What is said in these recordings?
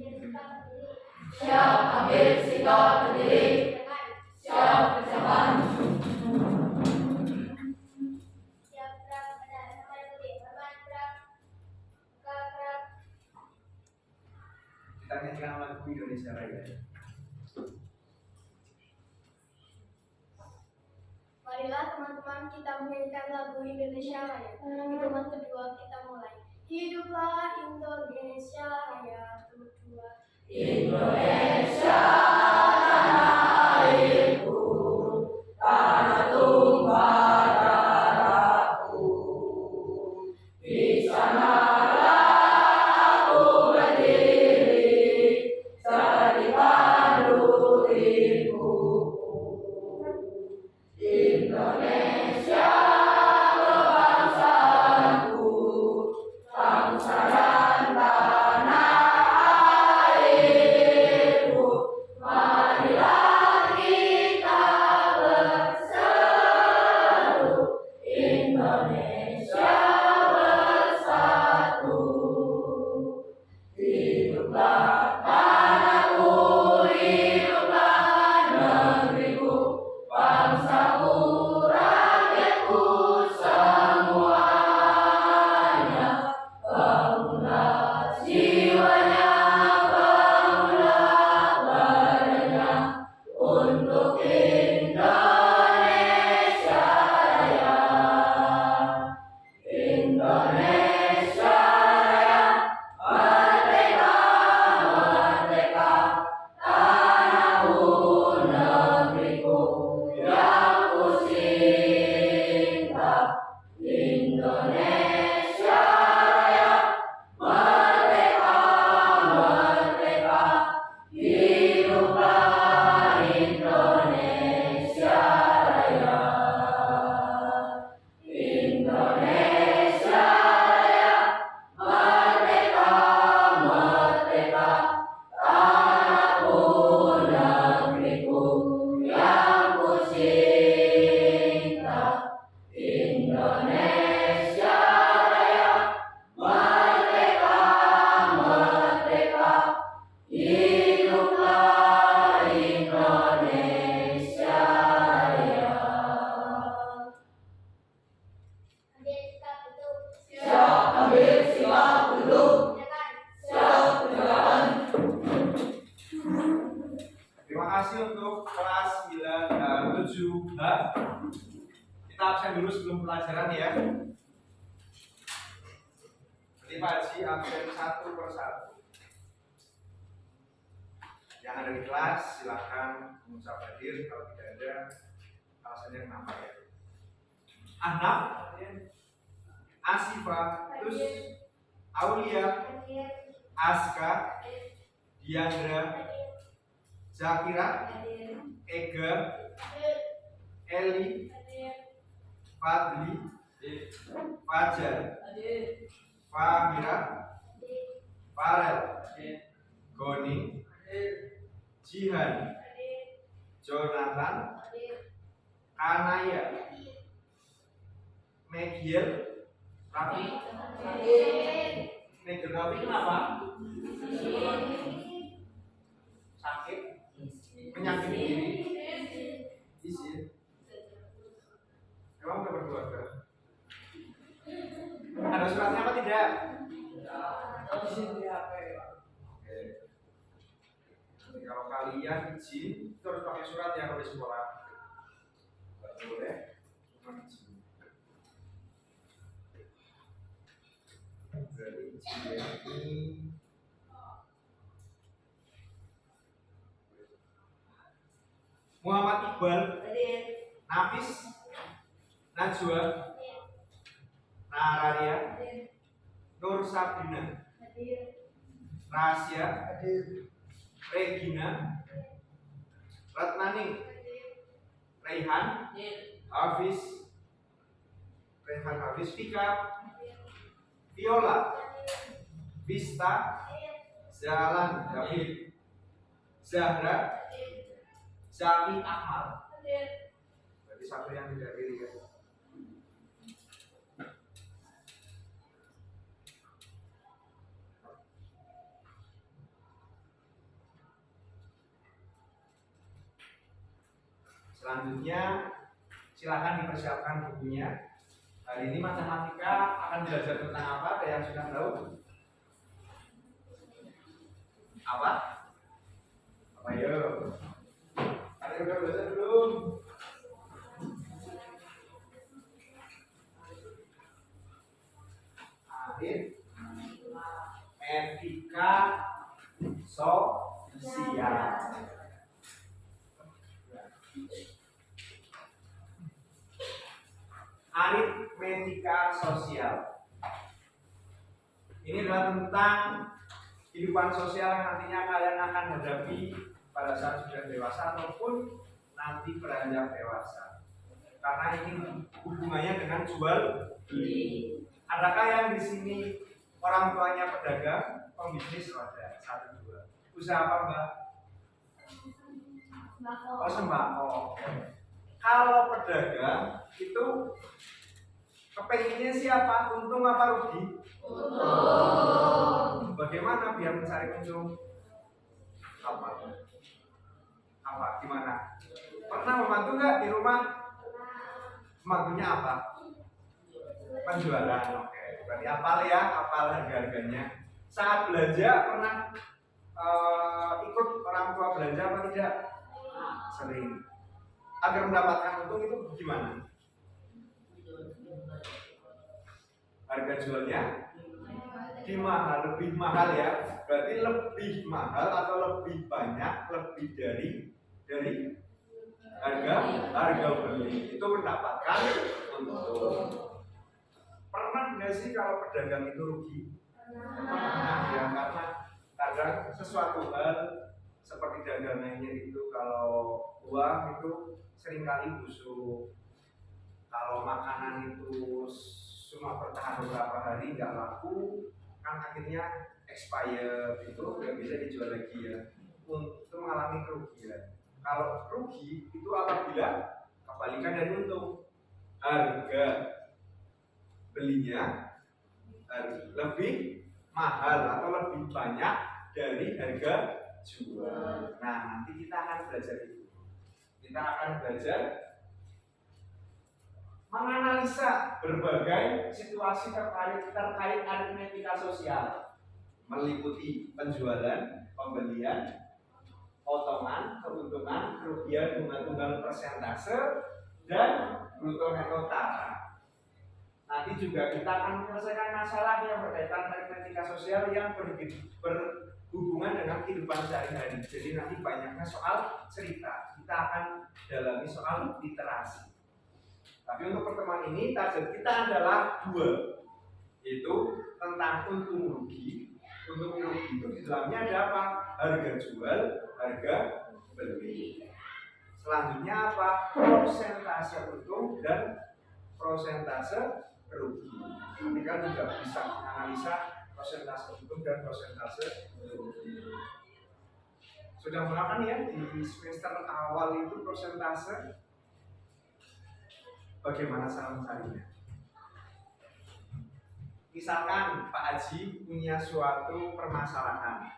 Siap ambil sikap berdiri. Siap berjalan. Siap gerak pada nomor berdiri. Hormat gerak. Gerak. Kita nyanyikan lagu Indonesia Raya. Marilah teman-teman kita menyanyikan lagu Indonesia Raya. Hitungan kedua kita mulai. Hiduplah Indonesia Raya. Kedua. Indonesia tanah airku, tanah tumpah darahku. Di sanalah aku berdiri, jadi pandu ibuku. Indonesia kebangsaanku, bangsa dan tanah airku. Marilah kita berseru, Indonesia bersatu. Hiduplah tanahku, hiduplah negeriku, bangsaku, rakyatku semuanya. Bangunlah jiwanya, bangunlah badannya, untuk Indonesia Raya. Indonesia Raya, merdeka, merdeka, tanahku, negeriku yang kucinta. Indonesia Raya, merdeka, merdeka, hiduplah Indonesia Raya. Indonesia Raya, merdeka, merdeka, tanahku, negeriku yang kucinta. Indonesia Raya, merdeka, merdeka, hiduplah Indonesia Raya. Ambil sikap duduk. Siap ambil sikap duduk. Siap berjalan. Terima kasih untuk kelas 7H. Kita absen dulu sebelum pelajaran ya. Nanti Pak Haji absen satu persatu. Yang ada di kelas silahkan mengucap hadir, kalau tidak ada alasannya kenapa ya. Ahnaf, Asifa, terus Aulia, Aska, Diandra, Zakira, Ega, Eli, Fadli, Fajar, Fahira, Farel, Goni, Jihan, Jonathan, Kanaya, Megiel, Rafi. Megiel Rafi kenapa? Sakit? Penyakit diri? Izin? Emang udah berkeluarga? Ada suratnya apa tidak? Izin di HP. Oke. Jadi kalau kalian izin, itu harus pakai surat ya kalau di sekolah. Nggak boleh, cuma izin. Dari izin ini Muhammad Iqbal, Nafis, Najwa, Nararia, Nur Sabrina, Rahasia, Regina, Ratnani, Rehan, Hafiz, Vika, Viola, Vista, Zalan, David, Zahra, Zaki, Ahmad. Berarti satu yang tidak pilih ya. Selanjutnya silakan dipersiapkan bukunya. Hari ini matematika akan belajar tentang apa? Ada yang sudah tahu? Apa? Apa ya? Ada yang udah belajar belum? Aritmetika sosial. Aritmetika sosial. Ini adalah tentang kehidupan sosial yang nantinya kalian akan hadapi pada saat sudah dewasa ataupun nanti beranjak dewasa. Karena ini hubungannya dengan jual beli. Adakah yang di sini orang tuanya pedagang, pembisnis roda? 1, 2. Usaha apa, Mbak? Oh, sembako. Kalau pedagang itu kepengennya siapa? Untung apa rugi? Untung. Bagaimana biar mencari untung? Apa? Gimana? Pernah membantu nggak di rumah? Membantunya apa? Penjualan. Oke. Berarti apal ya, apal harga-harganya. Saat belanja pernah ikut orang tua belanja apa tidak? Sering. Agar mendapatkan untung itu gimana? Harga jualnya lebih mahal ya. Berarti lebih mahal atau lebih banyak, lebih dari harga beli itu mendapatkan untung. Pernah nggak sih kalau pedagang itu rugi? Pernah ya, karena kadang sesuatu hal seperti dagangannya itu kalau uang itu seringkali busuk. Kalau makanan itu cuma bertahan beberapa hari nggak laku, kan akhirnya expired, itu nggak bisa dijual lagi ya. Itu mengalami kerugian. Kalau rugi itu apabila kebalikan dari untung, harga belinya lebih mahal atau lebih banyak dari harga jual. Nah, nanti kita akan belajar itu. Kita akan belajar menganalisa berbagai situasi terkait aritmetika sosial, meliputi penjualan, pembelian, potongan, keuntungan, kerugian, bunga tunggal, persentase, dan bruto neto tara. Nanti juga kita akan menyelesaikan masalah yang berkaitan aritmetika sosial yang berhubungan dengan kehidupan sehari-hari. Jadi nanti banyaknya soal cerita. Kita akan dalami soal literasi. Tapi untuk pertemuan ini target kita adalah 2, yaitu tentang untung rugi. Untung rugi itu di dalamnya ada apa? Harga jual, harga beli. Selanjutnya apa? Persentase untung dan persentase rugi. Nanti kan juga bisa analisa persentase untung dan persentase rugi. Sudah melakukan ya di semester awal itu persentase. Bagaimana cara mencarinya? Misalkan Pak Haji punya suatu permasalahan,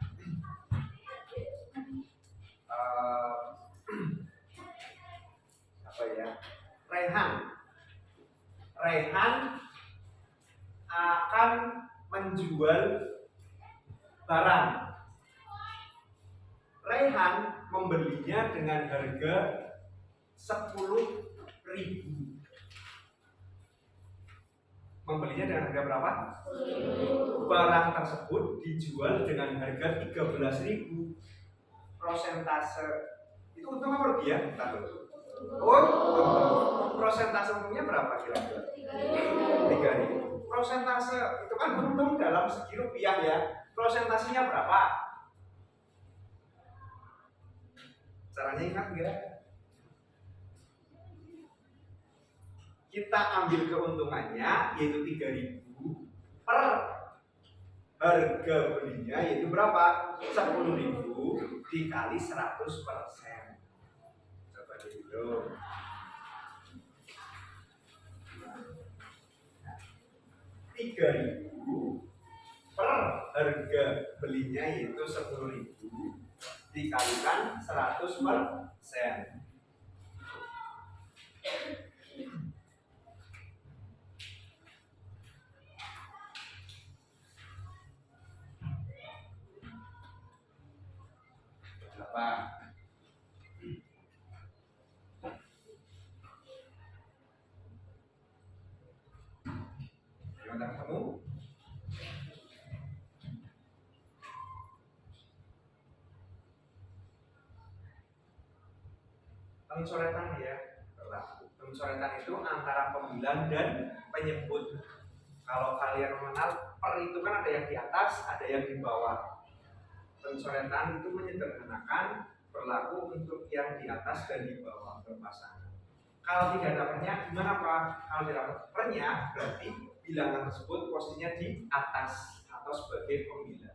apa ya? Rehan akan menjual barang. Rehan membelinya dengan harga 10.000. Membelinya dengan harga berapa? 10.000. Barang tersebut dijual dengan harga 13.000. Persentase itu untung apa rugi ya? Persentase untungnya berapa kira-kira? 3.000. Persentase itu kan untung dalam segi rupiah ya. Persentasenya berapa? Caranya ingat nggak? Kita ambil keuntungannya yaitu 3.000 per harga belinya yaitu berapa? 10.000 dikali 100%. Coba dihitung. 3.000 per harga belinya yaitu 10.000 dikalikan 100%. Berapa? Gimana kamu? Pencoretan ya, pencoretan itu antara pembilang dan penyebut. Kalau kalian mengenal per itu kan ada yang di atas, ada yang di bawah. Pencoretan itu menyederhanakan, berlaku untuk yang di atas dan di bawah berpasangan. Kalau tidak ada pernya, gimana Pak? Kalau tidak ada pernya, berarti bilangan tersebut posisinya di atas atau sebagai pembilang.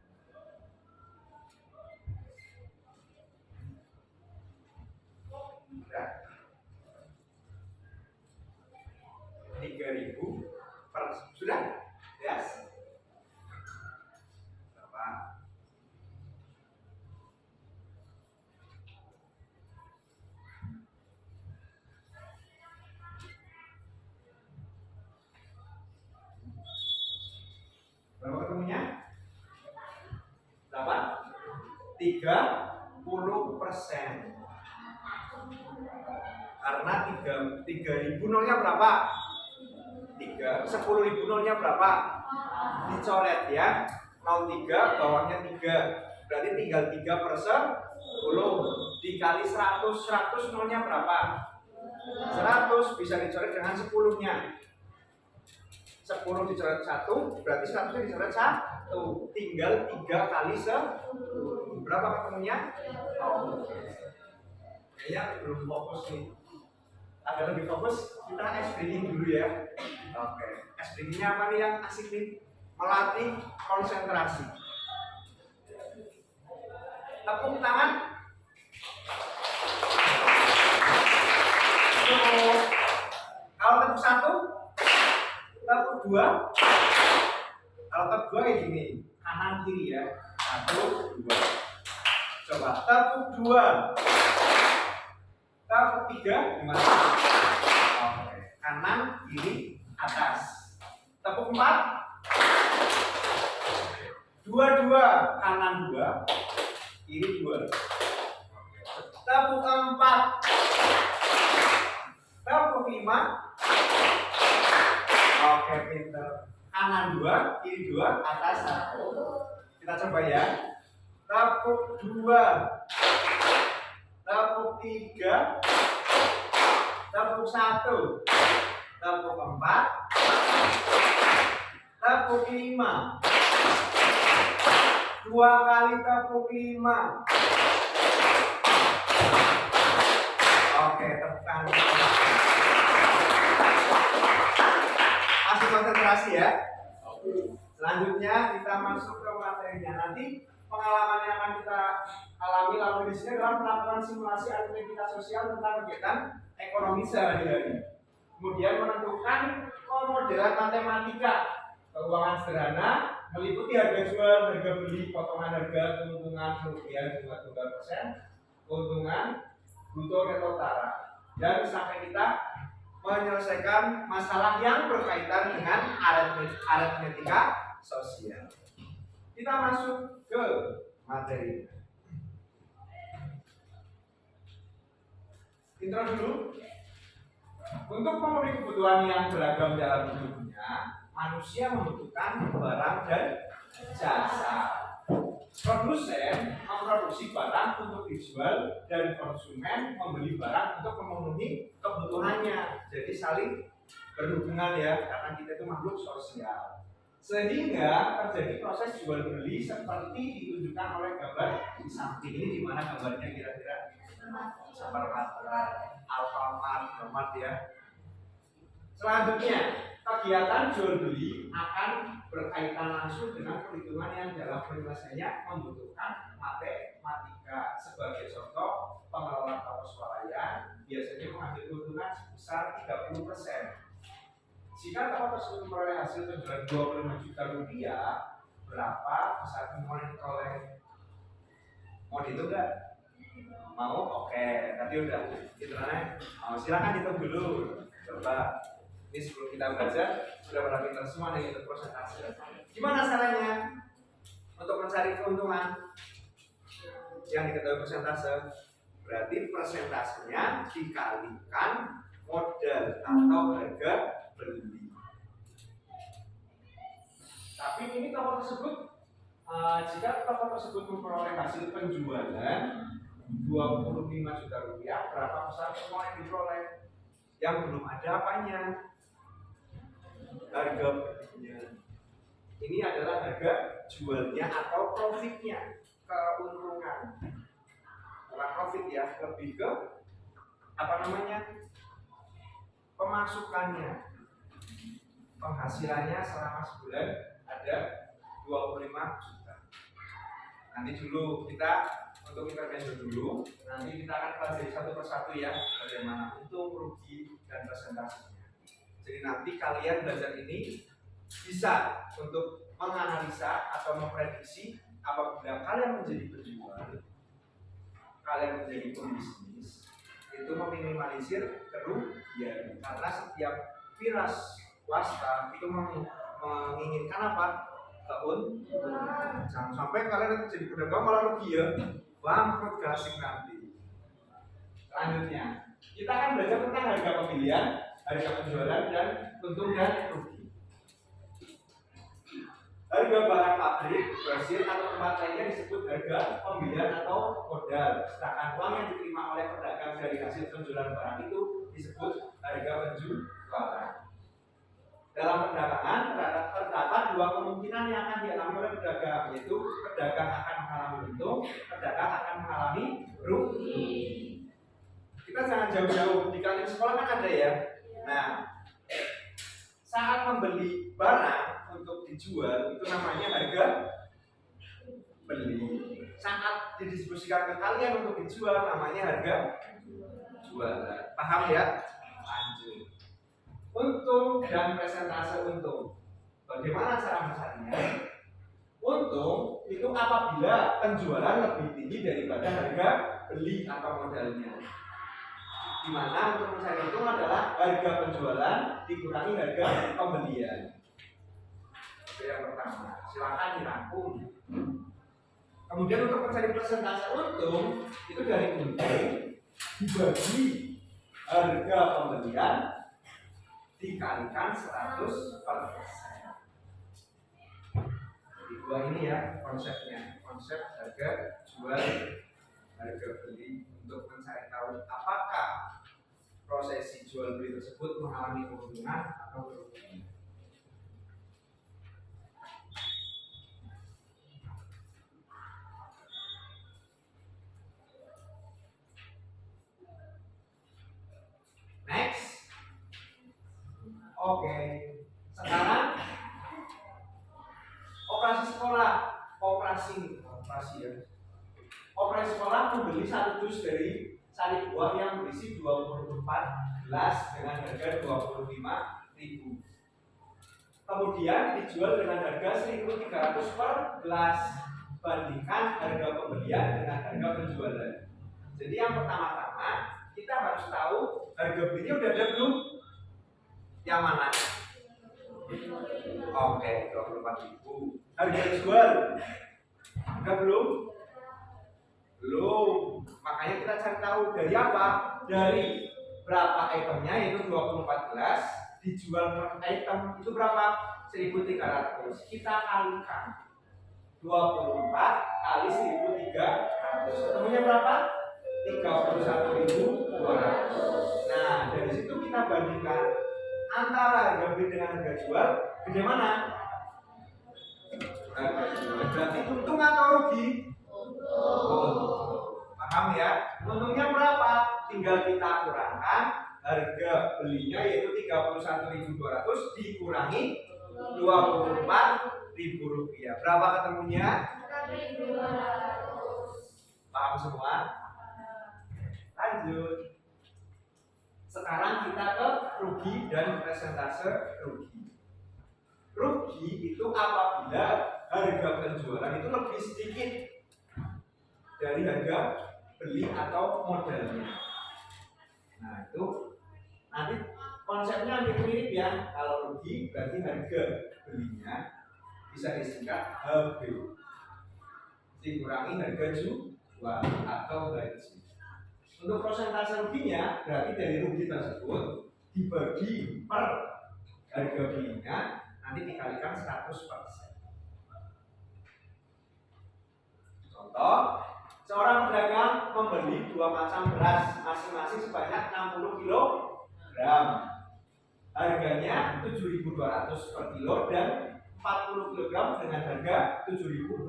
Sudah. 3.000 per sudah? Yes. Berapa? Berapa ketemunya? Berapa? 30%. Karena 3.000 nolnya berapa? 3. 10.000 nolnya berapa? Dicoret ya. 03 bawahnya 3. Berarti tinggal 3 per 10 dikali 100. 100 nolnya berapa? 100 bisa dicoret dengan 10-nya. 10 dicoret 1 berarti 100-nya dicoret 1. Tinggal 3 kali 10. Berapa ketemunya? Kayaknya belum fokus nih. Agak lebih fokus, kita explaining dulu ya. Oke, explaining-nya apa nih yang asik nih? Melatih konsentrasi. Tepuk tangan. Kalau tepuk 1, tepuk 2. Kalau tepuk 2 kayak gini, kanan kiri ya. 1, 2. Coba tepuk 2. Tepuk 3 gimana? Oke, kanan, kiri, atas. Tepuk 4. 2, kanan 2, kiri 2. Tepuk 4. Tepuk 5. Oke, pinter. Kanan 2, kiri 2, atas 1. Kita coba ya. Tepuk 2. Tepuk 3. Tepuk 1. Tepuk 4. Tepuk 5. 2 kali tepuk 5. Oke, tepuk tangan. Masih konsentrasi ya. Selanjutnya kita masuk ke materinya. Nanti pengalaman yang akan kita alami lalu di sini adalah melakukan simulasi aritmetika sosial tentang kegiatan ekonomi sehari-hari. Kemudian menentukan pemodelan matematika keuangan sederhana meliputi harga jual, harga beli, potongan harga, keuntungan kerugian, bunga tunggal persen, keuntungan bruto neto utara. Dan sampai kita menyelesaikan masalah yang berkaitan dengan aritmetika sosial. Kita masuk ke materi. Intro dulu. Untuk memenuhi kebutuhan yang beragam dalam hidupnya, manusia membutuhkan barang dan jasa. Produsen memproduksi barang untuk dijual dan konsumen membeli barang untuk memenuhi kebutuhannya. Jadi saling berhubungan ya, karena kita itu makhluk sosial. Sehingga terjadi proses jual beli seperti ditunjukkan oleh gambar di samping ini, di mana gambarnya kira-kira supermarket, Alfamart ya. Selanjutnya, kegiatan jual beli akan berkaitan langsung dengan perhitungan yang dalam penyelesaiannya membutuhkan matematika. Sebagai contoh, pengelola toko swalayan biasanya mengambil keuntungan sebesar 30%. Jika toko tersebut memperoleh hasil penjualan 25 juta rupiah, berapa besar keuntungan yang diperoleh? Mau dihitung nggak? Mau? Oke, tadi udah hitungannya. Silakan hitung dulu. Coba. Ini sebelum kita belajar sudah pada pintar semua nih untuk persentase. Gimana caranya untuk mencari keuntungan yang diketahui persentase? Berarti persentasenya dikalikan modal atau harga beli. Tapi ini toko tersebut jika toko tersebut memperoleh hasil penjualan 25 juta rupiah, berapa besar semua yang diperoleh? Yang belum ada apanya? Harga belinya. Ini adalah harga jualnya atau profitnya, keuntungan. Bukan profit ya, lebih ke apa namanya? Pemasukannya. Penghasilannya selama sebulan ada 25 juta. Nanti dulu kita untuk intermezzo dulu, nanti kita akan pelajari satu persatu ya bagaimana untung, rugi, dan presentasinya. Jadi nanti kalian belajar ini bisa untuk menganalisa atau memprediksi apabila kalian menjadi penjual, kalian menjadi pembisnis, itu meminimalisir kerugian karena setiap wira swasta itu menginginkan apa? Keuntungan. Jangan sampai kalian jadi pedagang malah rugi ya, bangkrut gasing nanti. Selanjutnya, kita akan belajar tentang harga pembelian, harga penjualan, dan untung dan rugi. Harga barang pabrik, hasil atau tempat lainnya disebut harga pembelian atau modal. Sedangkan uang yang diterima oleh pedagang dari hasil penjualan barang itu disebut harga penjualan. Dalam perdagangan terdapat dua kemungkinan yang akan dialami oleh pedagang, yaitu pedagang akan mengalami untung, pedagang akan mengalami rugi. Kita jangan jauh-jauh, di kantin sekolah kan ada ya. Nah, saat membeli barang untuk dijual itu namanya harga beli. Saat didistribusikan ke kalian untuk dijual namanya harga jualan. Paham ya? Lanjut. Untung dan presentase untung. Bagaimana cara mencarinya? Untung itu apabila penjualan lebih tinggi daripada harga beli atau modalnya. Di mana untuk mencari untung adalah harga penjualan dikurangi harga pembelian. Itu yang pertama. Silakan dirangkum. Kemudian untuk mencari persentase untung itu dari untung dibagi harga pembelian dikalikan 100%. Jadi dua ini ya konsepnya, konsep harga jual, harga beli untuk mencari tahu apakah prosesi jual beli tersebut mengalami keuntungan atau kerugian. Next. Oke. Sekarang operasi sekolah, operasi ya. Operasi sekolah membeli satu dus dari salib buah yang berisi 24 gelas dengan harga 25.000. Kemudian dijual dengan harga 1.300 per gelas. Bandingkan harga pembelian dengan harga penjualan. Jadi yang pertama-tama kita harus tahu harga belinya udah ada belum? Yang mana? Oke, 24.000. Harga jual udah belum? Belum. Makanya kita cari tahu dari apa? Dari berapa itemnya, yaitu 24 gelas, dijual per item itu berapa? 1.300. Kita kalikan 24 kali 1.300. Ketemunya berapa? 31.200. Nah, dari situ kita bandingkan antara harga beli dengan harga jual, gede mana? Berarti untung atau rugi? Paham ya? Untungnya berapa? Tinggal kita kurangkan harga belinya yaitu 31.200 dikurangi 24.000 rupiah. Berapa ketemunya? 4.200. Paham semua? Lanjut. Sekarang kita ke rugi dan presentase rugi. Rugi itu apabila harga penjualan itu lebih sedikit dari harga beli atau modalnya. Nah itu nanti konsepnya hampir mirip ya. Kalau rugi berarti harga belinya bisa disingkat HB dikurangi harga jual atau gaji. Untuk persentase ruginya berarti dari rugi tersebut dibagi per harga belinya nanti dikalikan 100%. Contoh, seorang pedagang membeli 2 macam beras masing-masing sebanyak 60 kg. Harganya 7.200 per kilo dan 40 kg dengan harga 7.600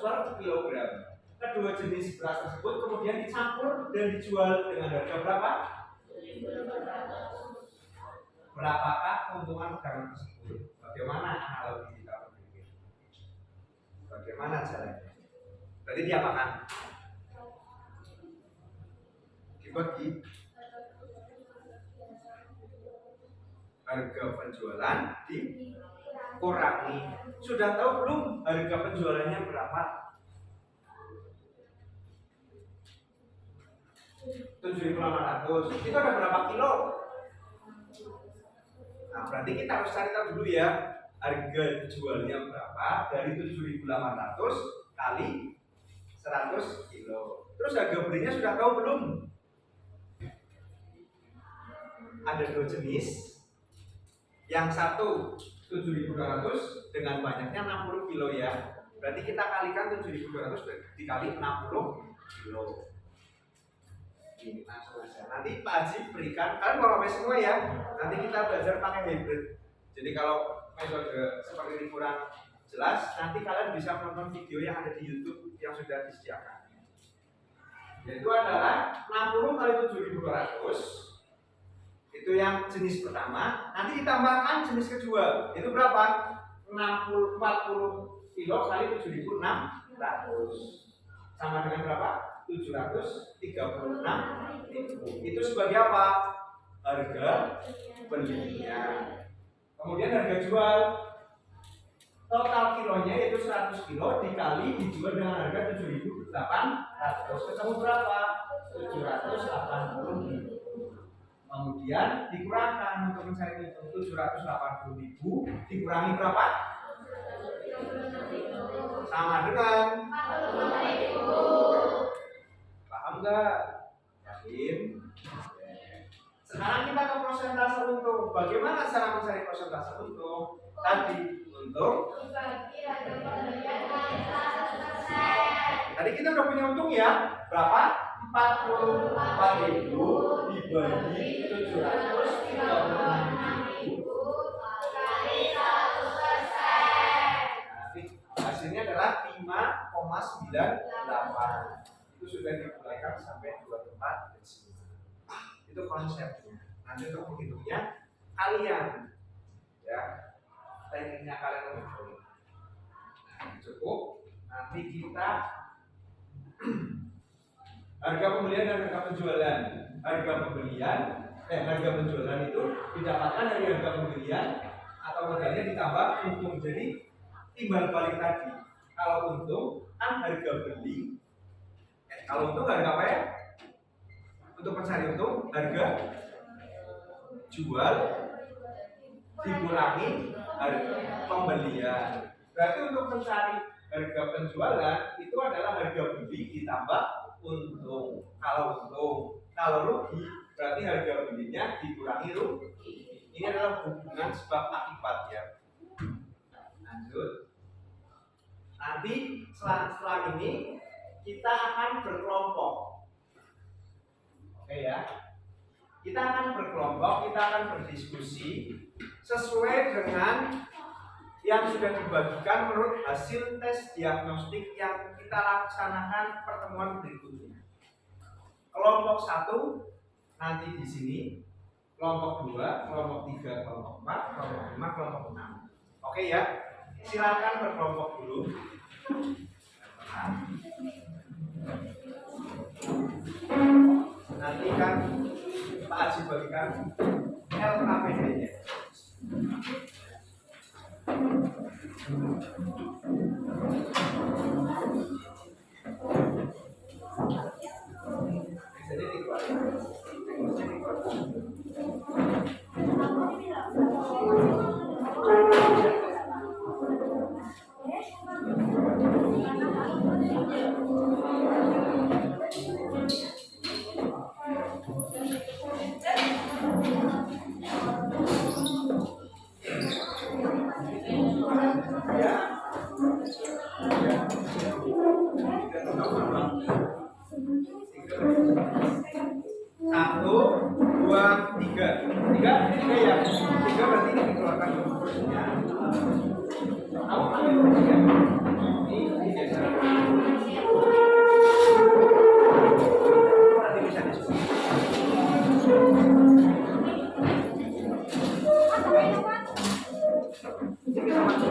per kilogram. Kedua jenis beras tersebut kemudian dicampur dan dijual dengan harga berapa? Berapakah keuntungan pedagang tersebut? Bagaimana analogi kita berpikir? Bagaimana caranya? Berarti diapakan? Dibagi harga penjualan dikurangi. Sudah tahu belum harga penjualannya berapa? 7.800. Itu ada berapa kilo? Nah, berarti kita harus cari tahu dulu ya harga jualnya berapa dari 7.800 kali 100 kilo. Terus harga belinya sudah tahu belum? Ada 2 jenis. Yang satu 7.200 dengan banyaknya 60 kilo ya. Berarti kita kalikan 7.200 dikali 60 kilo. Ini langsung aja. Nanti Pak Haji berikan, kalian mau sampai semua ya. Nanti kita belajar pakai hybrid. Jadi kalau metode seperti ini kurang jelas, nanti kalian bisa menonton video yang ada di YouTube yang sudah disediakan. Yaitu adalah 60 kali 7.200. Itu yang jenis pertama. Nanti ditambahkan jenis kedua. Itu berapa? 40 kilo kali 7.600. Sama dengan berapa? 736.000. Itu sebagai apa? Harga belinya. Kemudian harga jual. Total kilonya itu 100 kilo dikali dijual dengan harga 7.800. Ketemu berapa? 780.000. Kemudian dikurangkan untuk mencari untung 780.000 dikurangi berapa? Sama dengan 45.000. Paham nggak? Yakin? Sekarang kita ke persentase untung. Bagaimana cara mencari persentase untung? Tadi untung tadi kita udah punya untung ya. Berapa? 44.000 dibagi 736.000 kali 100%. Hasilnya adalah 5,98. Itu sudah dimulaikan sampai 2 tempat di sini. Itu konsepnya. Nanti untuk menghitungnya kalian ya, tekniknya kalian lebih cukup. Nanti kita harga pembelian dan harga penjualan. Harga penjualan itu didapatkan dari harga pembelian atau modalnya ditambah untung. Jadi timbal balik tadi. Kalau untung kan harga beli. Kalau untung harga apa ya? Untuk mencari untung harga jual dikurangi harga pembelian. Berarti untuk mencari harga penjualan itu adalah harga beli ditambah untung. Kalau rugi berarti harga belinya dikurangi rugi. Ini adalah hubungan sebab akibat ya. Lanjut. Nanti setelah ini kita akan berkelompok. Oke ya. Kita akan berkelompok, kita akan berdiskusi sesuai dengan yang sudah dibagikan menurut hasil tes diagnostik yang kita laksanakan pertemuan berikutnya. Kelompok 1 nanti di sini, kelompok 2, kelompok 3, kelompok 4, kelompok 5, kelompok 6. Oke ya. Silakan berkelompok dulu. Nanti kan Pak Haji bagikan LKPD-nya. Satu, dua, tiga. Tiga ya. Tiga berarti ini dikeluarkan kursinya. Kamu ambil kursinya. Ini geser. Nanti bisa disusun. Ini bisa masuk.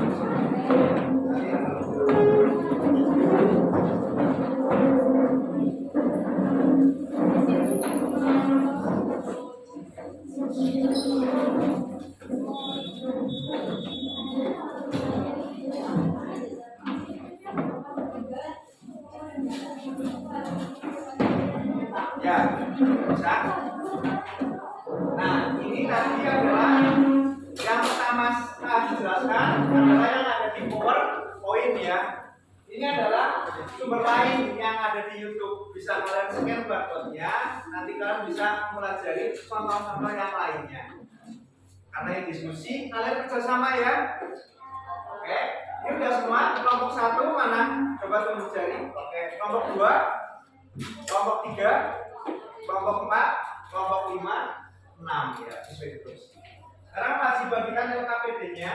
Ya, bisa. Nah, ini tadi adalah yang pertama saya jelaskan adalah yang ada di PowerPoint ya. Ini adalah sumber lain yang ada di YouTube. Bisa kalian scan barcode-nya, nanti kalian bisa mempelajari contoh-contoh yang lainnya. Karena yang diskusi, kalian kerjasama ya. Oke, ini udah semua. Kelompok 1 mana? Coba tunjuk jari. Oke, kelompok 2, kelompok 3, kelompok 4, kelompok 5, 6 ya, sesuai terus. Sekarang masih bagikan LKPD-nya.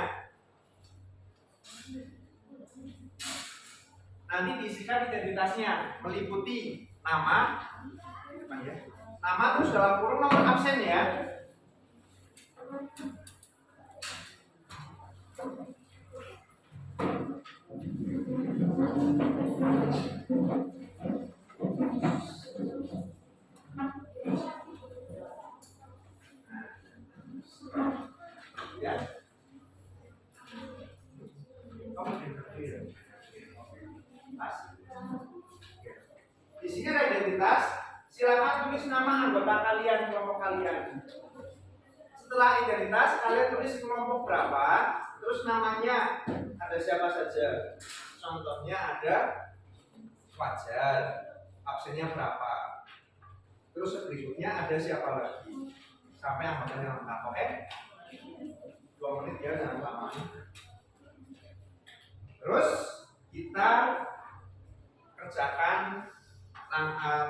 Nanti diisikan identitasnya meliputi nama, nama terus dalam kurung nomor absen ya. Ya. Di sini ada identitas. Silakan tulis nama anggota kalian, kelompok kalian. Setelah identitas, kalian tulis kelompok berapa, terus namanya ada siapa saja. Contohnya ada Fajar, absennya berapa. Terus berikutnya ada siapa lagi, sampai anggotanya lengkap. Oke? 2 menit ya, jangan lama. Terus kita kerjakan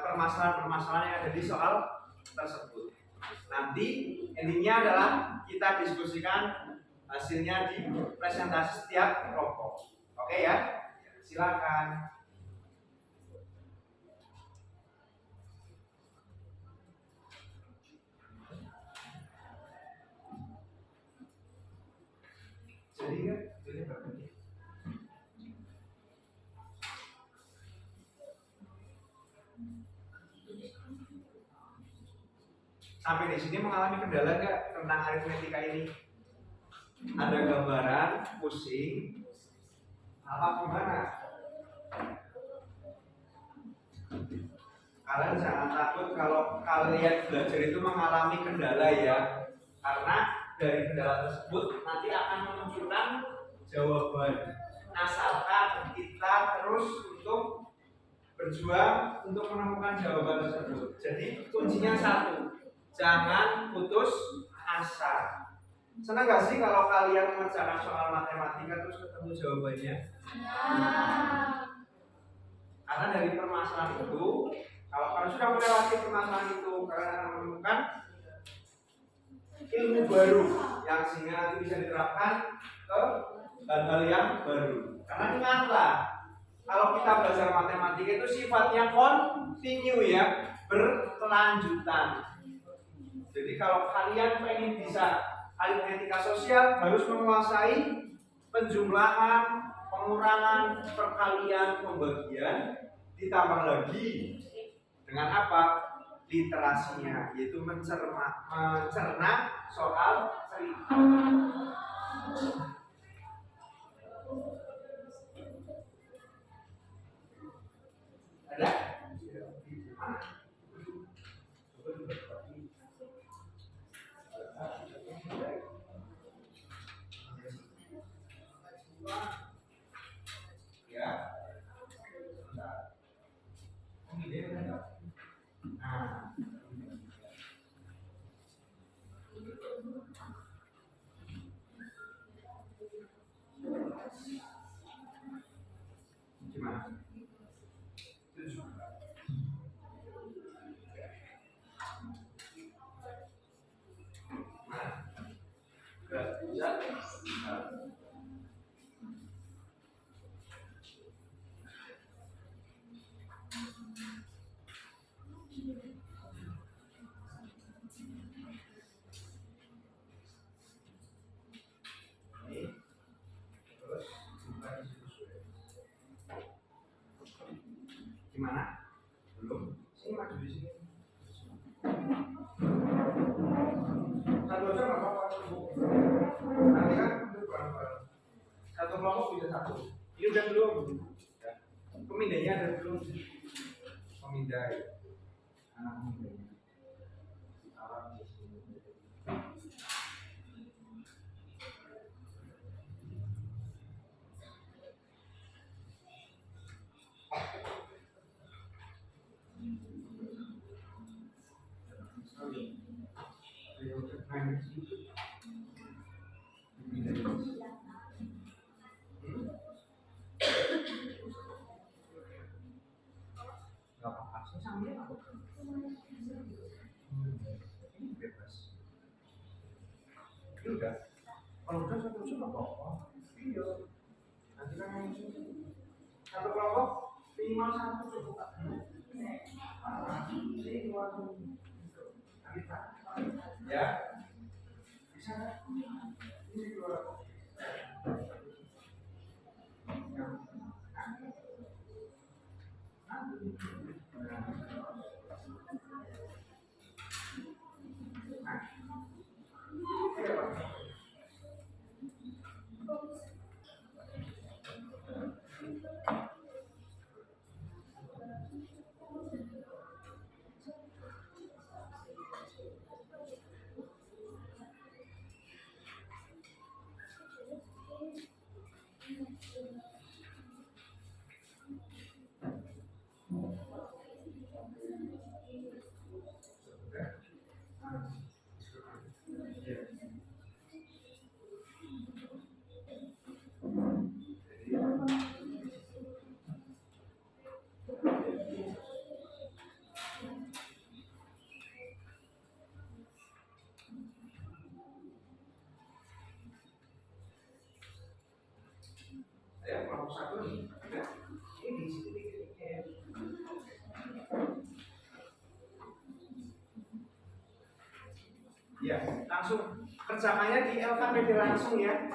permasalahan-permasalahan yang ada di soal tersebut. Nanti intinya adalah kita diskusikan hasilnya di presentasi setiap kelompok. Oke ya? Silakan. Jadi kan, jadi berapa? Sampai di sini mengalami kendala nggak tentang aritmetika ini? Ada gambaran, pusing, apa gimana? Kalian jangan takut kalau kalian belajar itu mengalami kendala ya, karena dari kendala tersebut nanti akan memunculkan jawaban. Asalkan kita terus untuk berjuang untuk menemukan jawaban tersebut. Jadi kuncinya satu, jangan putus asa. Senang gak sih kalau kalian mengerjakan soal matematika terus ketemu jawabannya? Karena dari permasalahan itu, kalau kalian sudah melewati permasalahan itu, kalian akan menemukan ilmu baru yang sehingga nanti bisa diterapkan ke hal-hal yang baru. Karena ingatlah, kalau kita belajar matematika itu sifatnya kontinu ya, berkelanjutan. Jadi kalau kalian pengen bisa aritmetika sosial, harus menguasai penjumlahan, pengurangan, perkalian, pembagian, ditambah lagi dengan apa? Literasinya, yaitu mencerna soal cerita. Ada? Ya. Nah. Gimana? Gimana? Belum? Sini maju di sini. Satu aja nggak apa-apa. Nanti kan itu bareng-bareng. Satu kelompok bisa satu. Ini udah belum? Ya. Pemindainya ada belum? Pemindai. Anak pemindainya. Salam di sini. Gak apa-apa, saya sambil apa? Ini bebas. Ini udah. Kalau udah satu usul nggak apa-apa. Iya. Nanti kan yang satu kelompok minimal satu cukup. Ya. Bisa kan? Ini dua. Ya, kelompok satu nih. Ini di sini. Ya, langsung kerjakannya di LKPD langsung ya.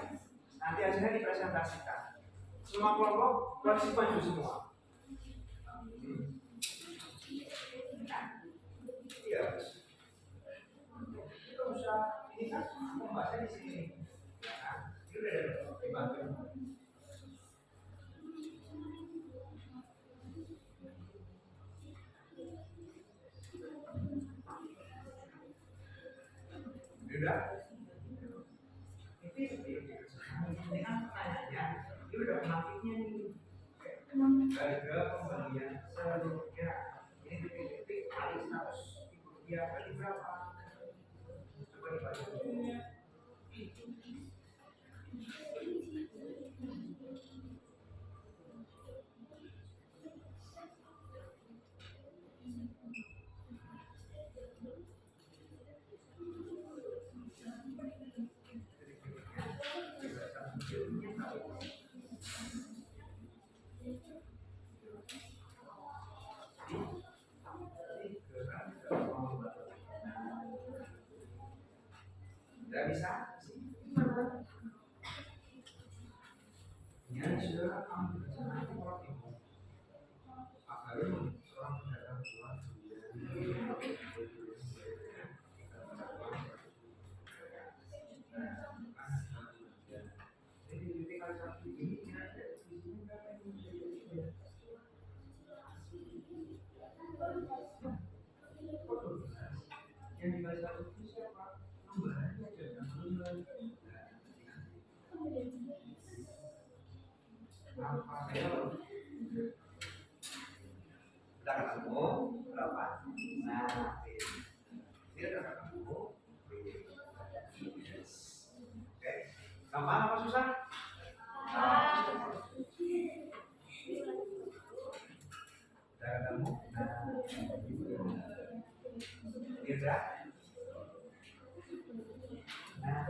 Nanti hasilnya dipresentasikan. Semua kelompok wajib maju semua. Iya. Kita usah ini kan membahasnya di sini. Nah, itu udah dibantu. Udah. Ini kan pertanyaannya, ini udah penafiknya nih. Dari ke pembelian seluruhnya. Ini titik-titik kali 100 rupiah berarti berapa? Coba dibaca. Tidak bisa. Ya sudah kamu bicara kalau ibu. Agar seorang pedagang buah. Yang dibaca itu siapa? Nomornya aja, kita ketemu berapa? Nah, dia udah ketemu. Oke, gampang apa susah? Udah ketemu. Dia udah. Nah.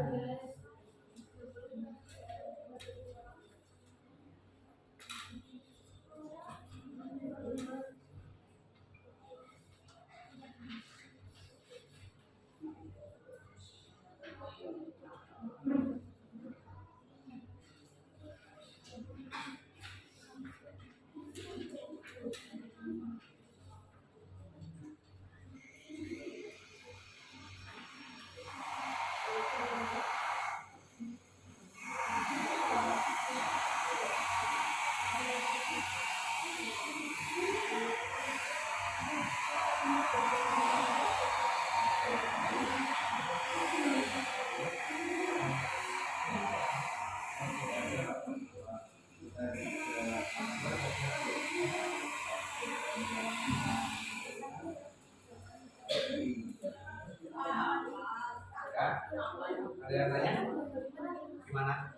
Ya, ada yang tanya? Gimana?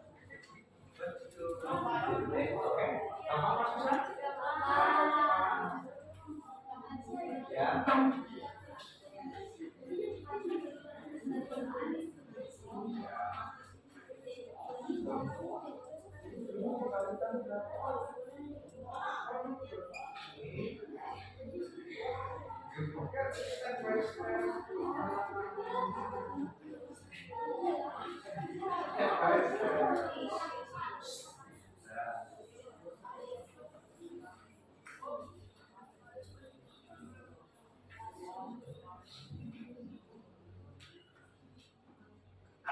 Oke, gampang Mas Musa? Ya.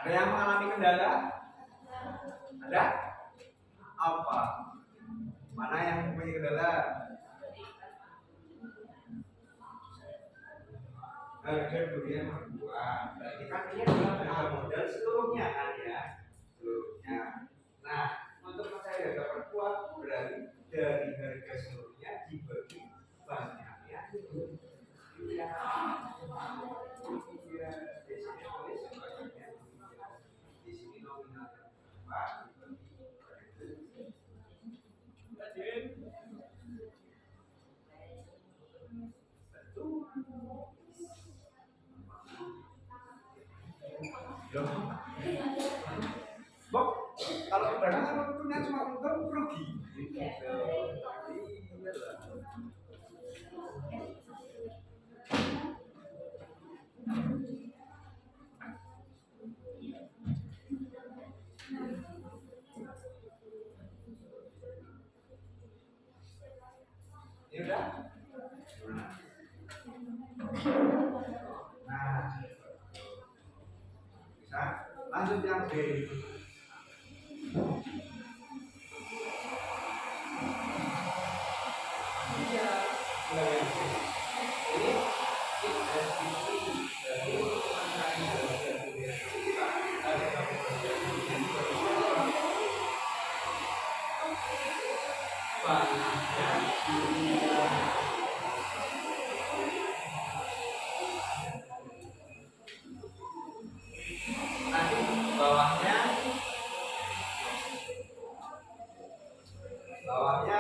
Ada yang mengalami kendala? Ada? Apa? Mana yang punya kendala? Harga durian berdua. Berarti kan ini adalah harga modal seluruhnya kan ya? Seluruhnya. Nah, untuk mencari harga per buah berarti dari harga seluruhnya dibagi banyaknya itu. Ya. Di sini nominalnya berapa? Bob, kalau ibadah kan untungnya cuma untung rugi. Ini udah? Nah, bisa lanjut yang B. Nanti bawahnya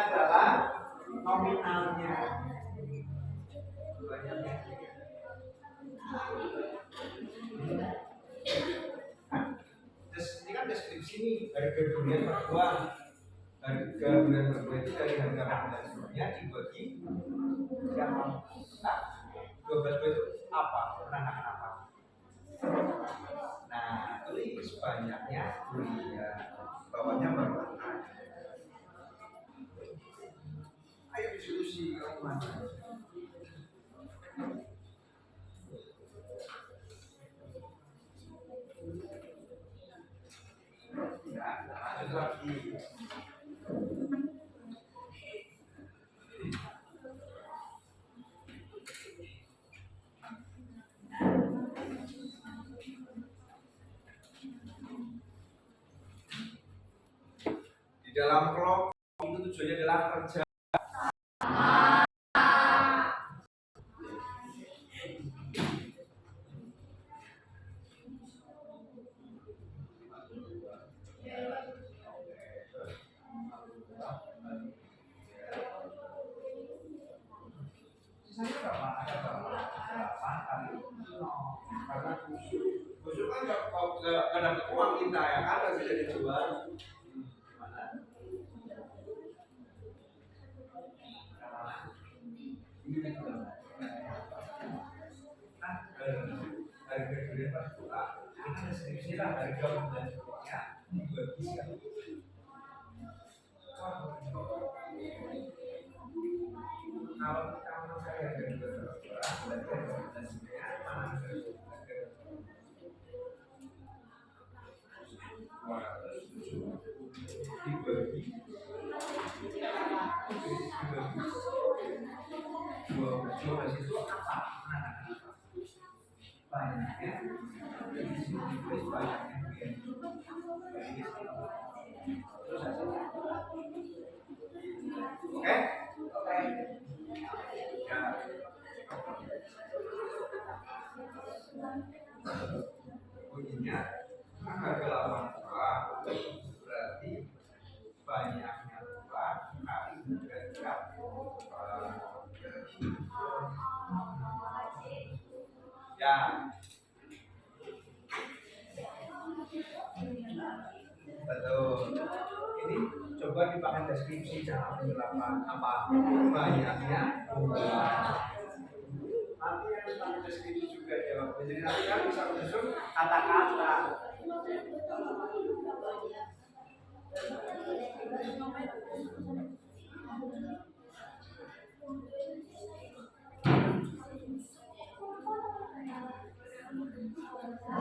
adalah nominalnya. Banyaknya. Ini kan deskripsi nih harga durian per buah. Harga durian per buah itu dari harga modal sebelumnya dibagi yang 12 buah itu apa? Menandakan apa? Nah, tulis banyaknya durian. Bawahnya berapa? Ayo diskusi mana? Ya, lanjut lagi. Di dalam kelompok itu tujuannya adalah kerja. Sisanya berapa? Ada berapa? 8 kali 0. Karena khusus kan nggak dapat uang kita ya kan, nggak bisa dijual. Gimana? Harga durian per buah, ini deskripsi lah harga modal sebelumnya dibagi sekali. Kalau kita mau cari harga durian per buah, berarti harga modal sebelumnya mana harga dibagi 12 itu apa? Banyaknya di sini ditulis banyaknya oke? Ya. bunyinya harga 82 berarti banyaknya 2 kali derajat ya. Betul. Ini coba dipakai deskripsi cara penerapan apa banyaknya 2. Nanti yang dipakai deskripsi juga jawab. Jadi nanti kan bisa menyusun kata-kata.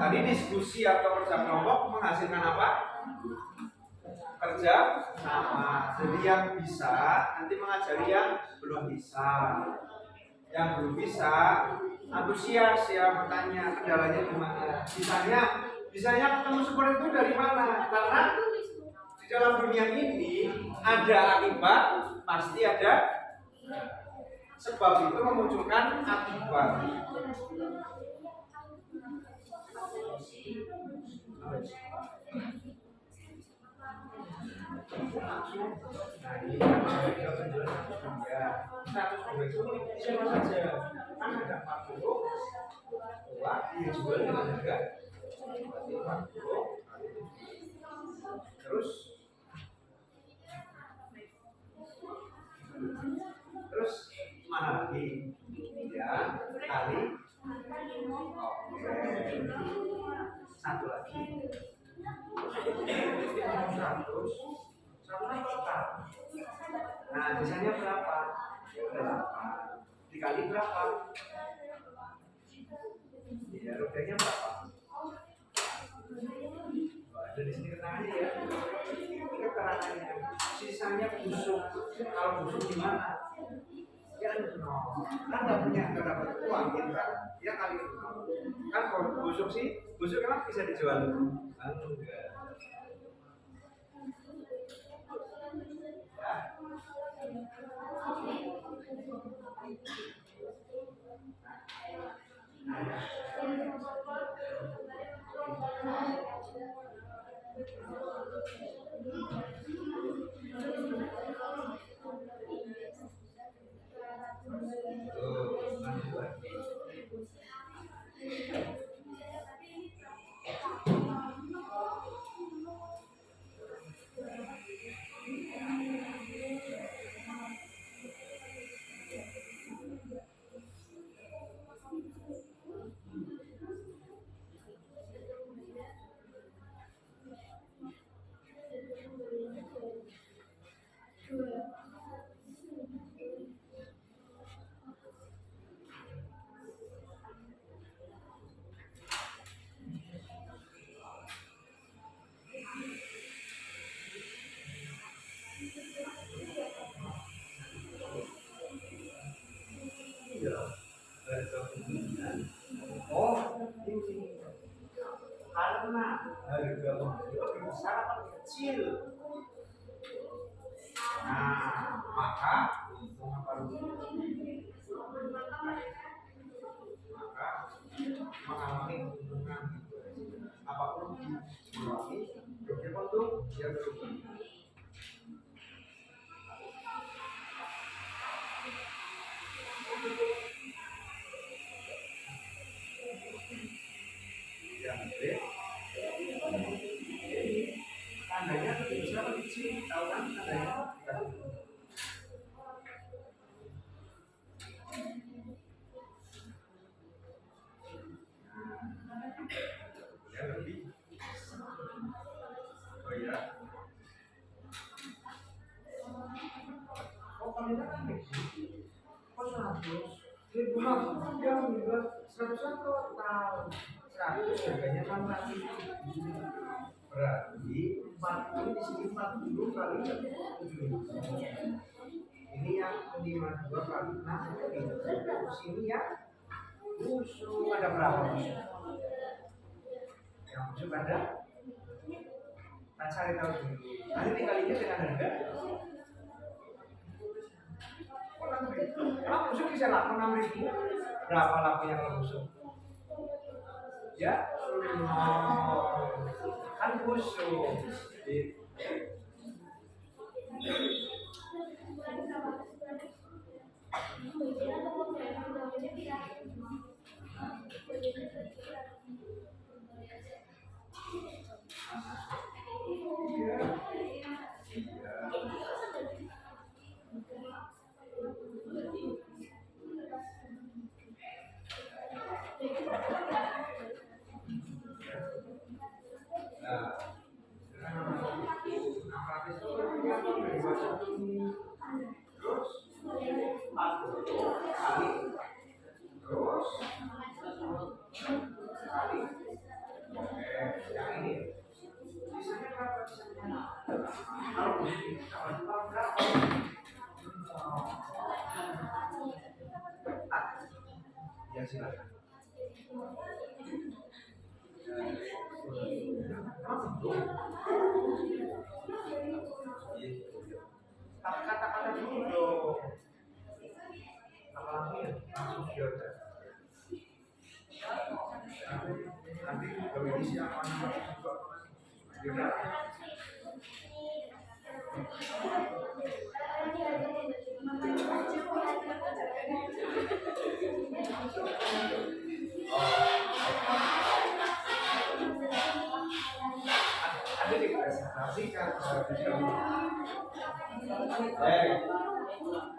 Tadi diskusi atau kerja kelompok menghasilkan apa? Kerja sama. Jadi yang bisa nanti mengajari yang belum bisa. Yang belum bisa antusias ya bertanya kendalanya di mana. Bisanya ketemu seperti itu dari mana? Karena di dalam dunia ini ada akibat, pasti ada sebab, itu memunculkan akibat. Nah, ini kita penjelasan ya. 100 siapa saja? Kan ada 40 dijual dengan harga 40. Terus mana lagi? Ya, kali. Oke. Satu lagi. 100 total. Nah, biasanya berapa? 8. Dikali berapa? Ya, rupiahnya berapa? Ada di sini keterangannya ya. Ini keterangannya. Sisanya busuk. Kalau busuk gimana? Ya no. Kan nggak punya, nggak dapat uang gitu kan? Ya kali itu. Kan kalau busuk sih, busuk kan bisa dijual. Enggak. Oh, ini karena harga lebih besar atau kecil. Nah, maka untung apa rugi? Maka mengalami keuntungan. Apapun mengalami rugi untung dia beruntung. Tandanya besar atau kecil, tahu kan tandanya? Ya lebih. Oh ya. Oh kalian kan kok 100? Yang juga 100 total. 100 harganya kan berarti 40 di sini 40 kali 7. Ini yang 52 kali 6 sini ya busuk ada berapa busuk? Yang busuk ada? Kita cari tahu dulu. Nanti dikalinya dengan harga 6.000. Kalau busuk bisa laku 6.000. Berapa lakunya kalau busuk? Ya, kan khusyuk. Ya silakan. Kata-kata dulu dong. Apalagi ya, langsung biasa. Nanti kalau ini siapa namanya juga. Yaudah. Ada dipresentasikan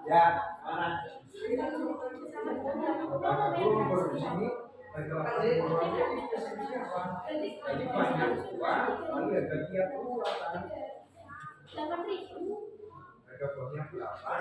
ya mana? Aku baru di sini lagi jadi banyak uang, lalu ada tiap uang harga bonnya berapa?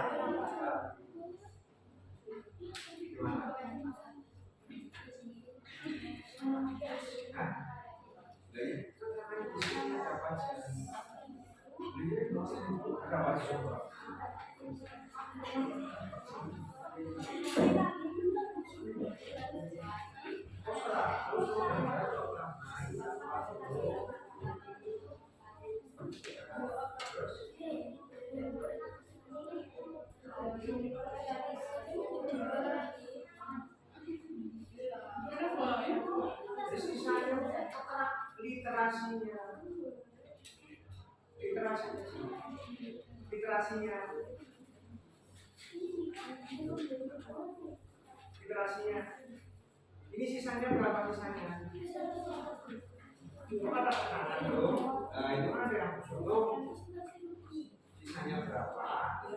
Literasinya. Ini sisanya berapa sisanya? Itu kan ada dong. Nah, itu kan ada yang belum. Sisanya berapa?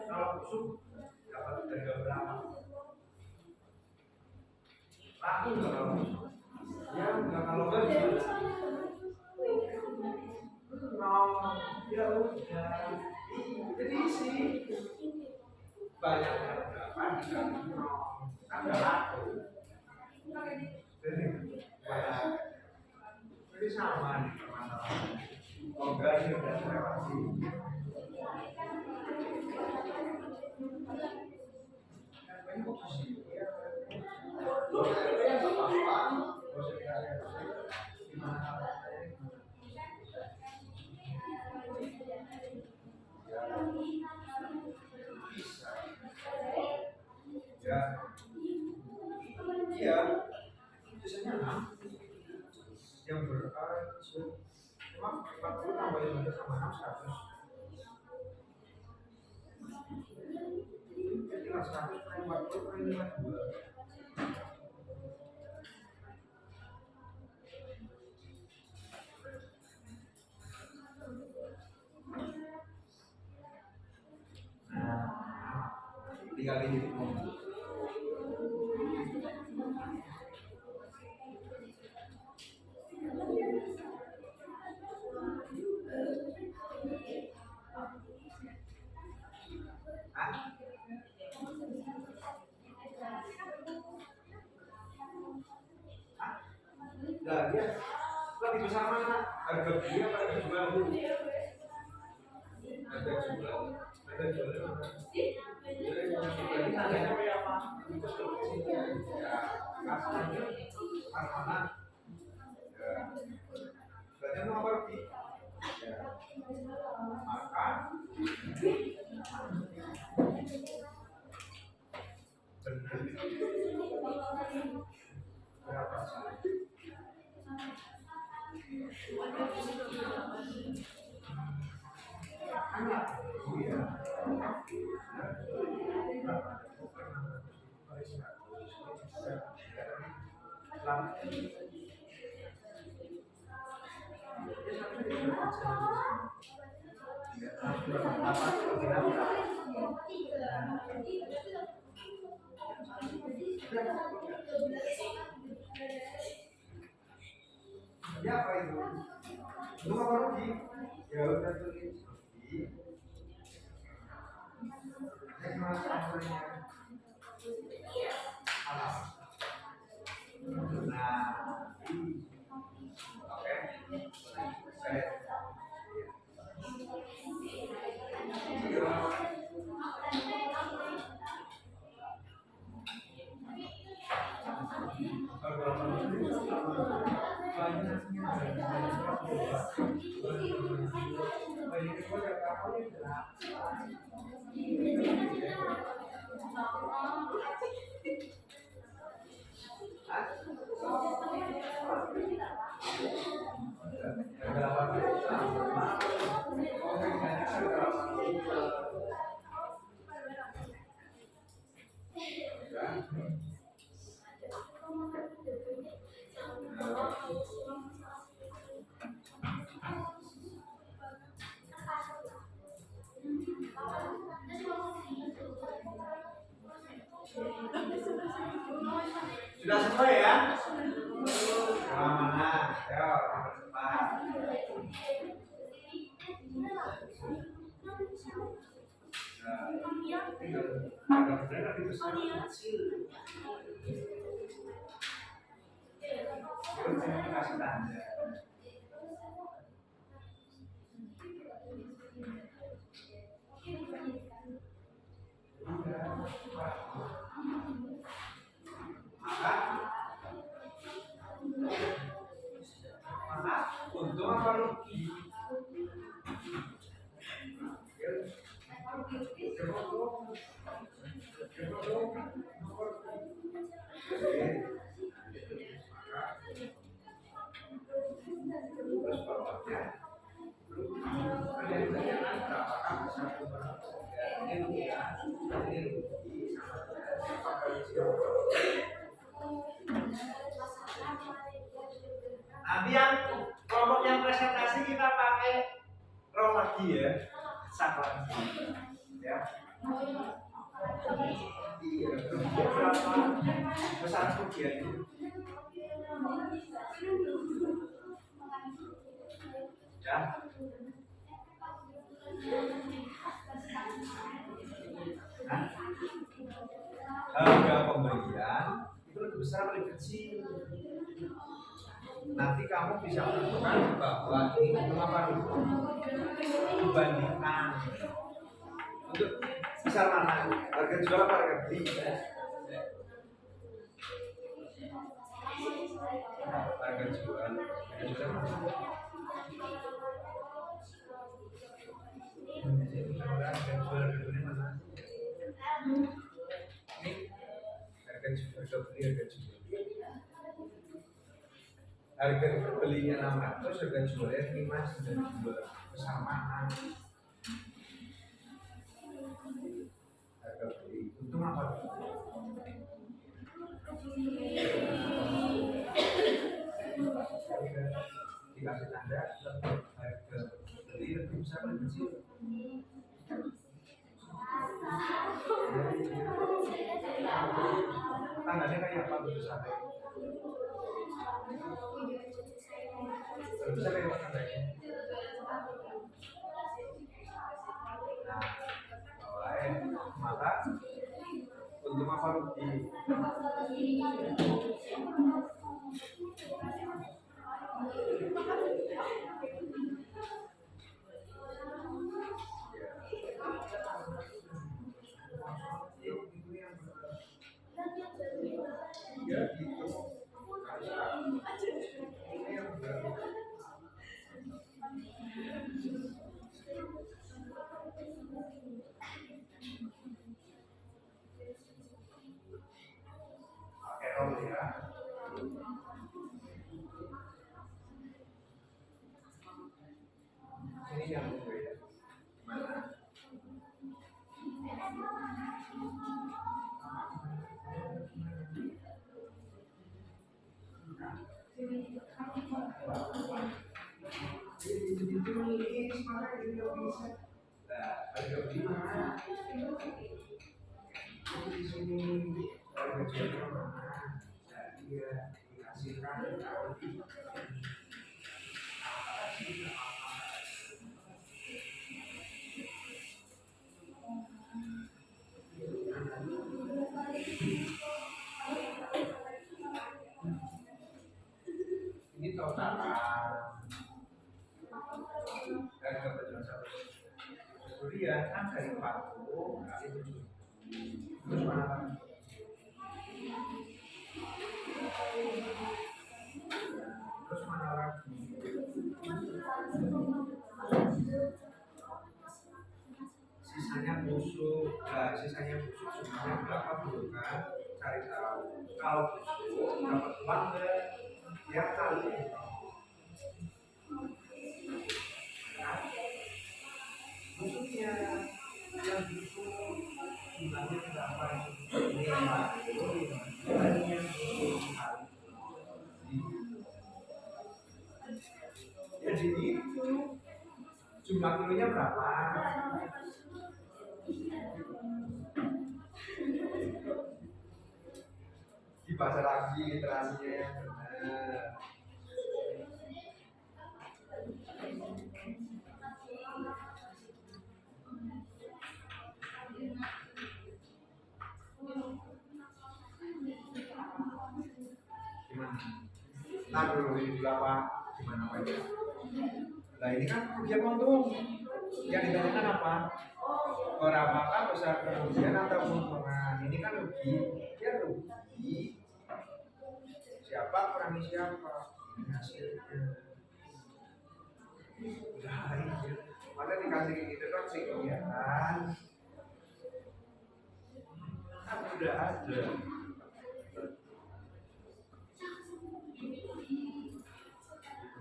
Kalau kusuk dapat harga berapa? Laku nggak kalau kusuk? Ya, nggak kalau nggak juga. Ya udah. Jadi sih banyak berapa? Kan nggak laku. Jadi sama nih teman-teman. Oh enggak, ini udah relasi. Ya, iya, biasanya yang cuma 40 tambahin aja sama 6 100. Jadi 100 kali 40 kali 52. Tinggal ini. Nah, dia lebih besar mana? Harga beli apa harga jual? Harga jual. Harga jual mana? Jadi harganya kayak apa? Ya, kasarnya mana? Ya, berarti mau pergi. Ya, makan. Benar. Berapa sih? Ya apa itu? Untuk apa rugi? Ya udah tulis rugi. Mas nomornya. Alas. Nah, oke. Saya. Sudah semua ya? Mana? Ya, cepat. Untung apa rugi? Nanti yang kelompok yang presentasi kita pakai roll lagi ya, sak lagi, ya. Iya, berapa besar kerugian itu? Ya. Harga pembelian itu lebih besar atau lebih kecil? Nanti kamu bisa menentukan bahwa ini untung apa rugi. Dibandingkan untuk besar mana? Harga jual apa harga beli? Harga jual. Harga belinya 600, harga jualnya 5 sudah dijual bersamaan. Harga beli untung apa? Dikasih tanda harga beli lebih besar lebih kecil. Tandanya kayak apa besarnya? Bisa kayak apa tandanya? Nah, lain maka untuk apa rugi? Ya gitu. Oke, roll ya. Ini yang berbeda. Gimana? Ditulis makanya jadi nggak bisa. Nah, ada gimana? Di sini ada contoh mana? Nah, dia dihasilkan. Ini total dan kebetulan satu kemudian kan dari 40 kali 7 terus mana lagi? Terus mana lagi? Sisanya busuk. Nah, sisanya busuk sebenarnya berapa dulu kan? Cari tahu. Kalau busuk dapat uang nggak? Ya kali. Busuknya yang busuk jumlahnya berapa? Ini 40. Ini yang busuk kali. Jadi itu jumlah kilonya berapa? Dibaca lagi literasinya yang benar. Gimana? Nah dulu ini berapa? Gimana Pak? Nah ini kan kerugian untung. Yang ditanyakan apa? Berapakah besar kerugian atau keuntungan? Ini kan rugi. Ya rugi. Siapa kurangi siapa? Ini hasilnya. Udah ini. Mana dikasih gitu kan sih ya kan? Kan udah ada.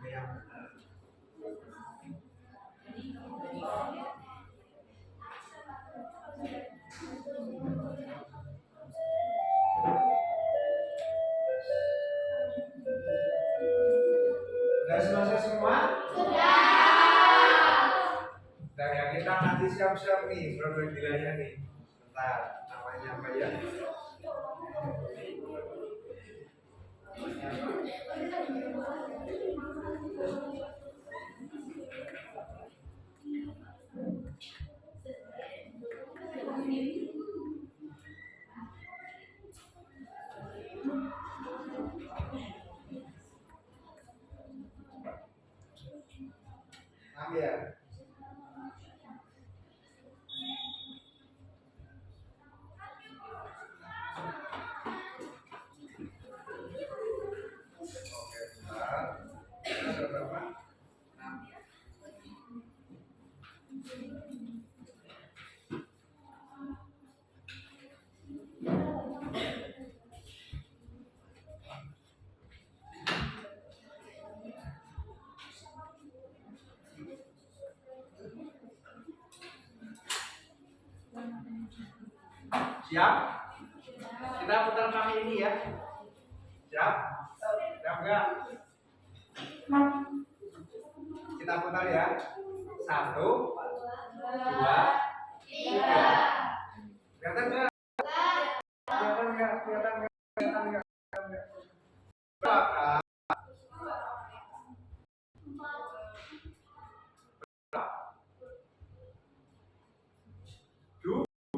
Yang benar. Sudah selesai semua? Dan yang kita nanti siap-siap nih programnya nih. Bentar, namanya apa ya? Ambil. Siap? Kita putar kami ini ya. Siap? Siap enggak? Kita putar ya. 1, 2, 3. Kelihatan enggak? Kelihatan enggak? Kelihatan enggak? Kelihatan enggak? Berapa?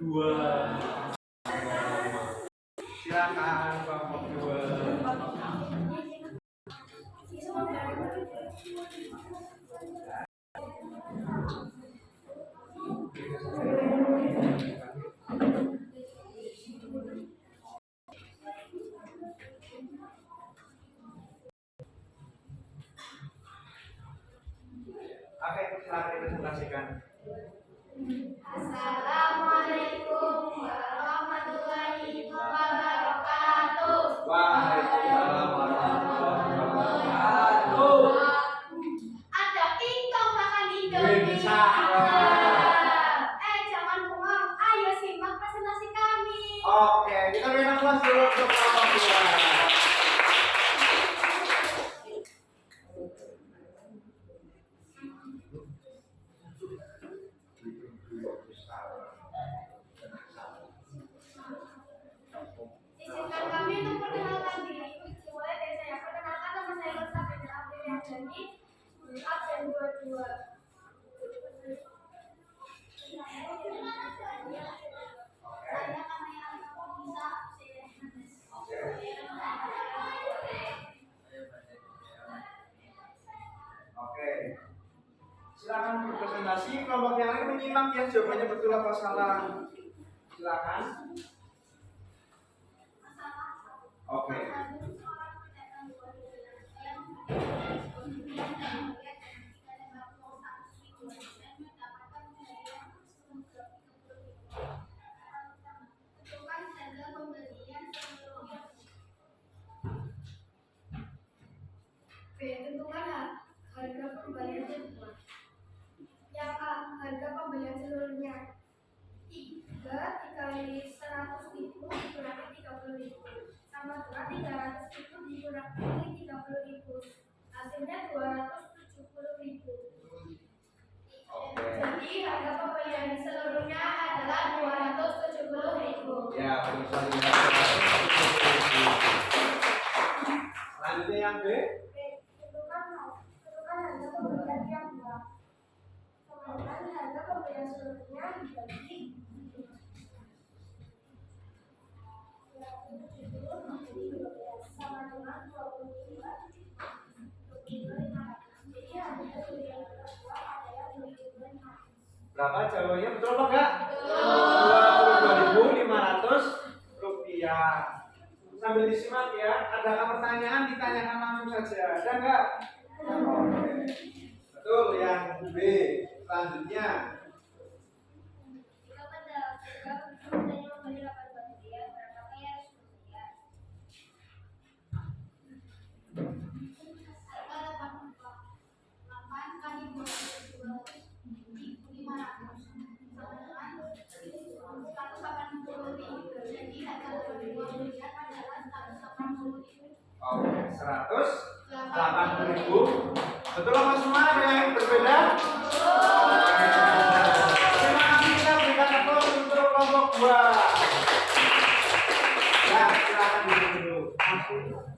2. Silakan kelompok 2. Oke, silakan dipresentasikan. Assalamualaikum warahmatullahi wabarakatuh. Waalaikumsalam warahmatullahi wabarakatuh. Ada ingkong makan Indonesia. Jangan bengong. Ayo simak presentasi kami. Oke, kita beri nafas dulu untuk kelompok 2. ngaji, kelompok yang lain menyimak ya jawabannya betul apa salah. Silakan. Oke. Tentukan harga pembelian seluruhnya. Yang A, harga pembelian seluruhnya 3 dikali 100.000 dikurangi 30.000 sama dengan 300.000 dikurangi 30.000. Hasilnya 270.000. Jadi harga pembelian seluruhnya adalah 270.000. Ya, betul sekali. Selanjutnya yang B. Tentukan harga pembelian yang 2. Kemudian harga pembelian seluruhnya dibagi 12 sama dengan 22. Jadi harga pembelian kedua adalah 22.500. Berapa jawabannya? Betul apa enggak? Rp22.500. Sambil disimak ya. Adakah pertanyaan? Ditanyakan langsung saja. Ada enggak? Oke. Betul yang B. Selanjutnya. Jika pada harga membeli 8 baterai, berapa yang harus dibayar? Harga 8 kali 2.500 sama dengan 180.000. Jadi harga pembelian adalah 180.000. Oke, 180.000. Betul apa semua? Ada yang berbeda? Oke. Terima kasih, kita berikan aplaus untuk kelompok 2. Ya, silakan dulu.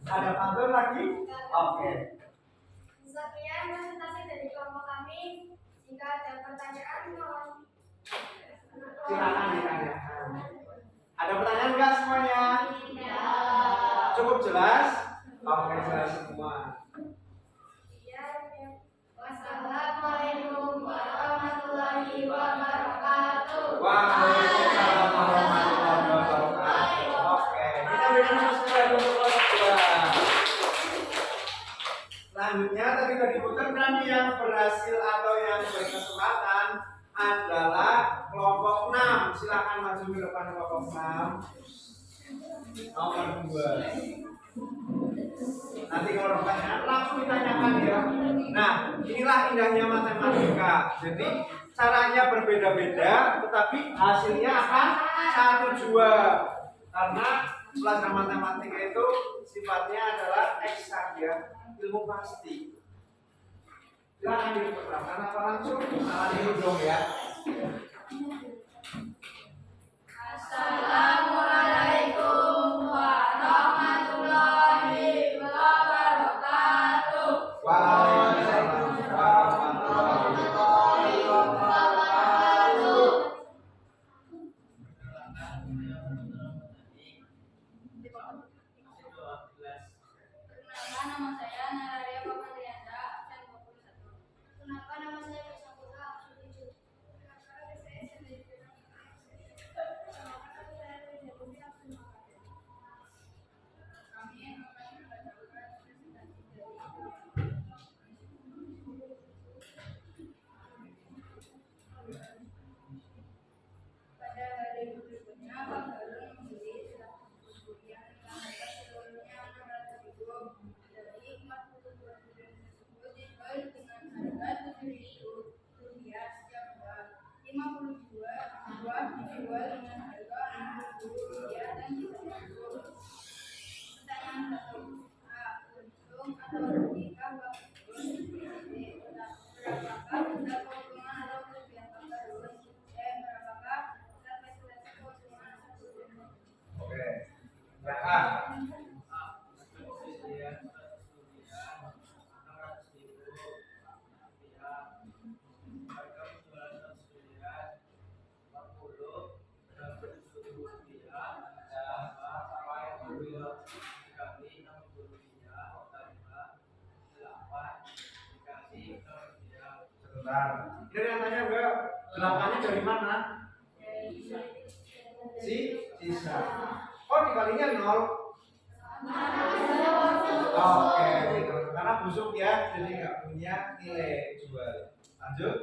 Ada pantun lagi? Oke. Sekian presentasi dari kelompok kami. Jika ada pertanyaan, mohon Silakan ditanyakan. Ada pertanyaan enggak semuanya? tidak. Cukup jelas? Oke, jelas semua. Wassalamualaikum warahmatullahi wabarakatuh. Waalaikumsalam warahmatullahi wabarakatuh. Oke, kita berikan sesuai untuk kelas 2. Selanjutnya tadi sudah diputarkan yang berhasil atau yang berkesempatan adalah kelompok 6. Silakan maju ke depan kelompok 6. Nomor 2. Nanti kalau pertanyaan langsung ditanyakan ya. Nah, inilah indahnya matematika. Jadi caranya berbeda-beda, tetapi hasilnya akan satu jua. Karena pelajaran matematika itu sifatnya adalah eksak ya, ilmu pasti. Silakan diperhatikan apa langsung? Salah dulu dong ya. Assalamualaikum warahmatullahi wabarakatuh. Waalaikumsalam warahmatullahi wabarakatuh. Perkenalkan, nama saya Nararia Papandrianda, absen 21. Kenapa nama saya Bersangkuta absen 7? Kenapa nama saya Sendiri? Kenapa saya Reza Bumi absen 4? Kami akan membacakan presentasi dari pada hari berikutnya, Pak Harun membeli 100 buku yang dengan harga seluruhnya 600.000. Dari 42 bulan tersebut dijual dengan harga 7.000 rupiah setiap buah. 52 buah dijual dengan harga 6.000 rupiah dan sisanya 10. Pertanyaan 1. A. Untung atau rugikah Pak Harun? B. Berapakah besar keuntungan atau kerugian Pak Harun? C. Berapakah besar presentasi keuntungan atau kerugian? Oke. Silakan. Bentar. Ini yang tanya enggak? 8-nya dari mana? Sisa. Oh, dikalinya 0. Oke, gitu. Karena busuk ya, jadi nggak punya nilai jual. Lanjut.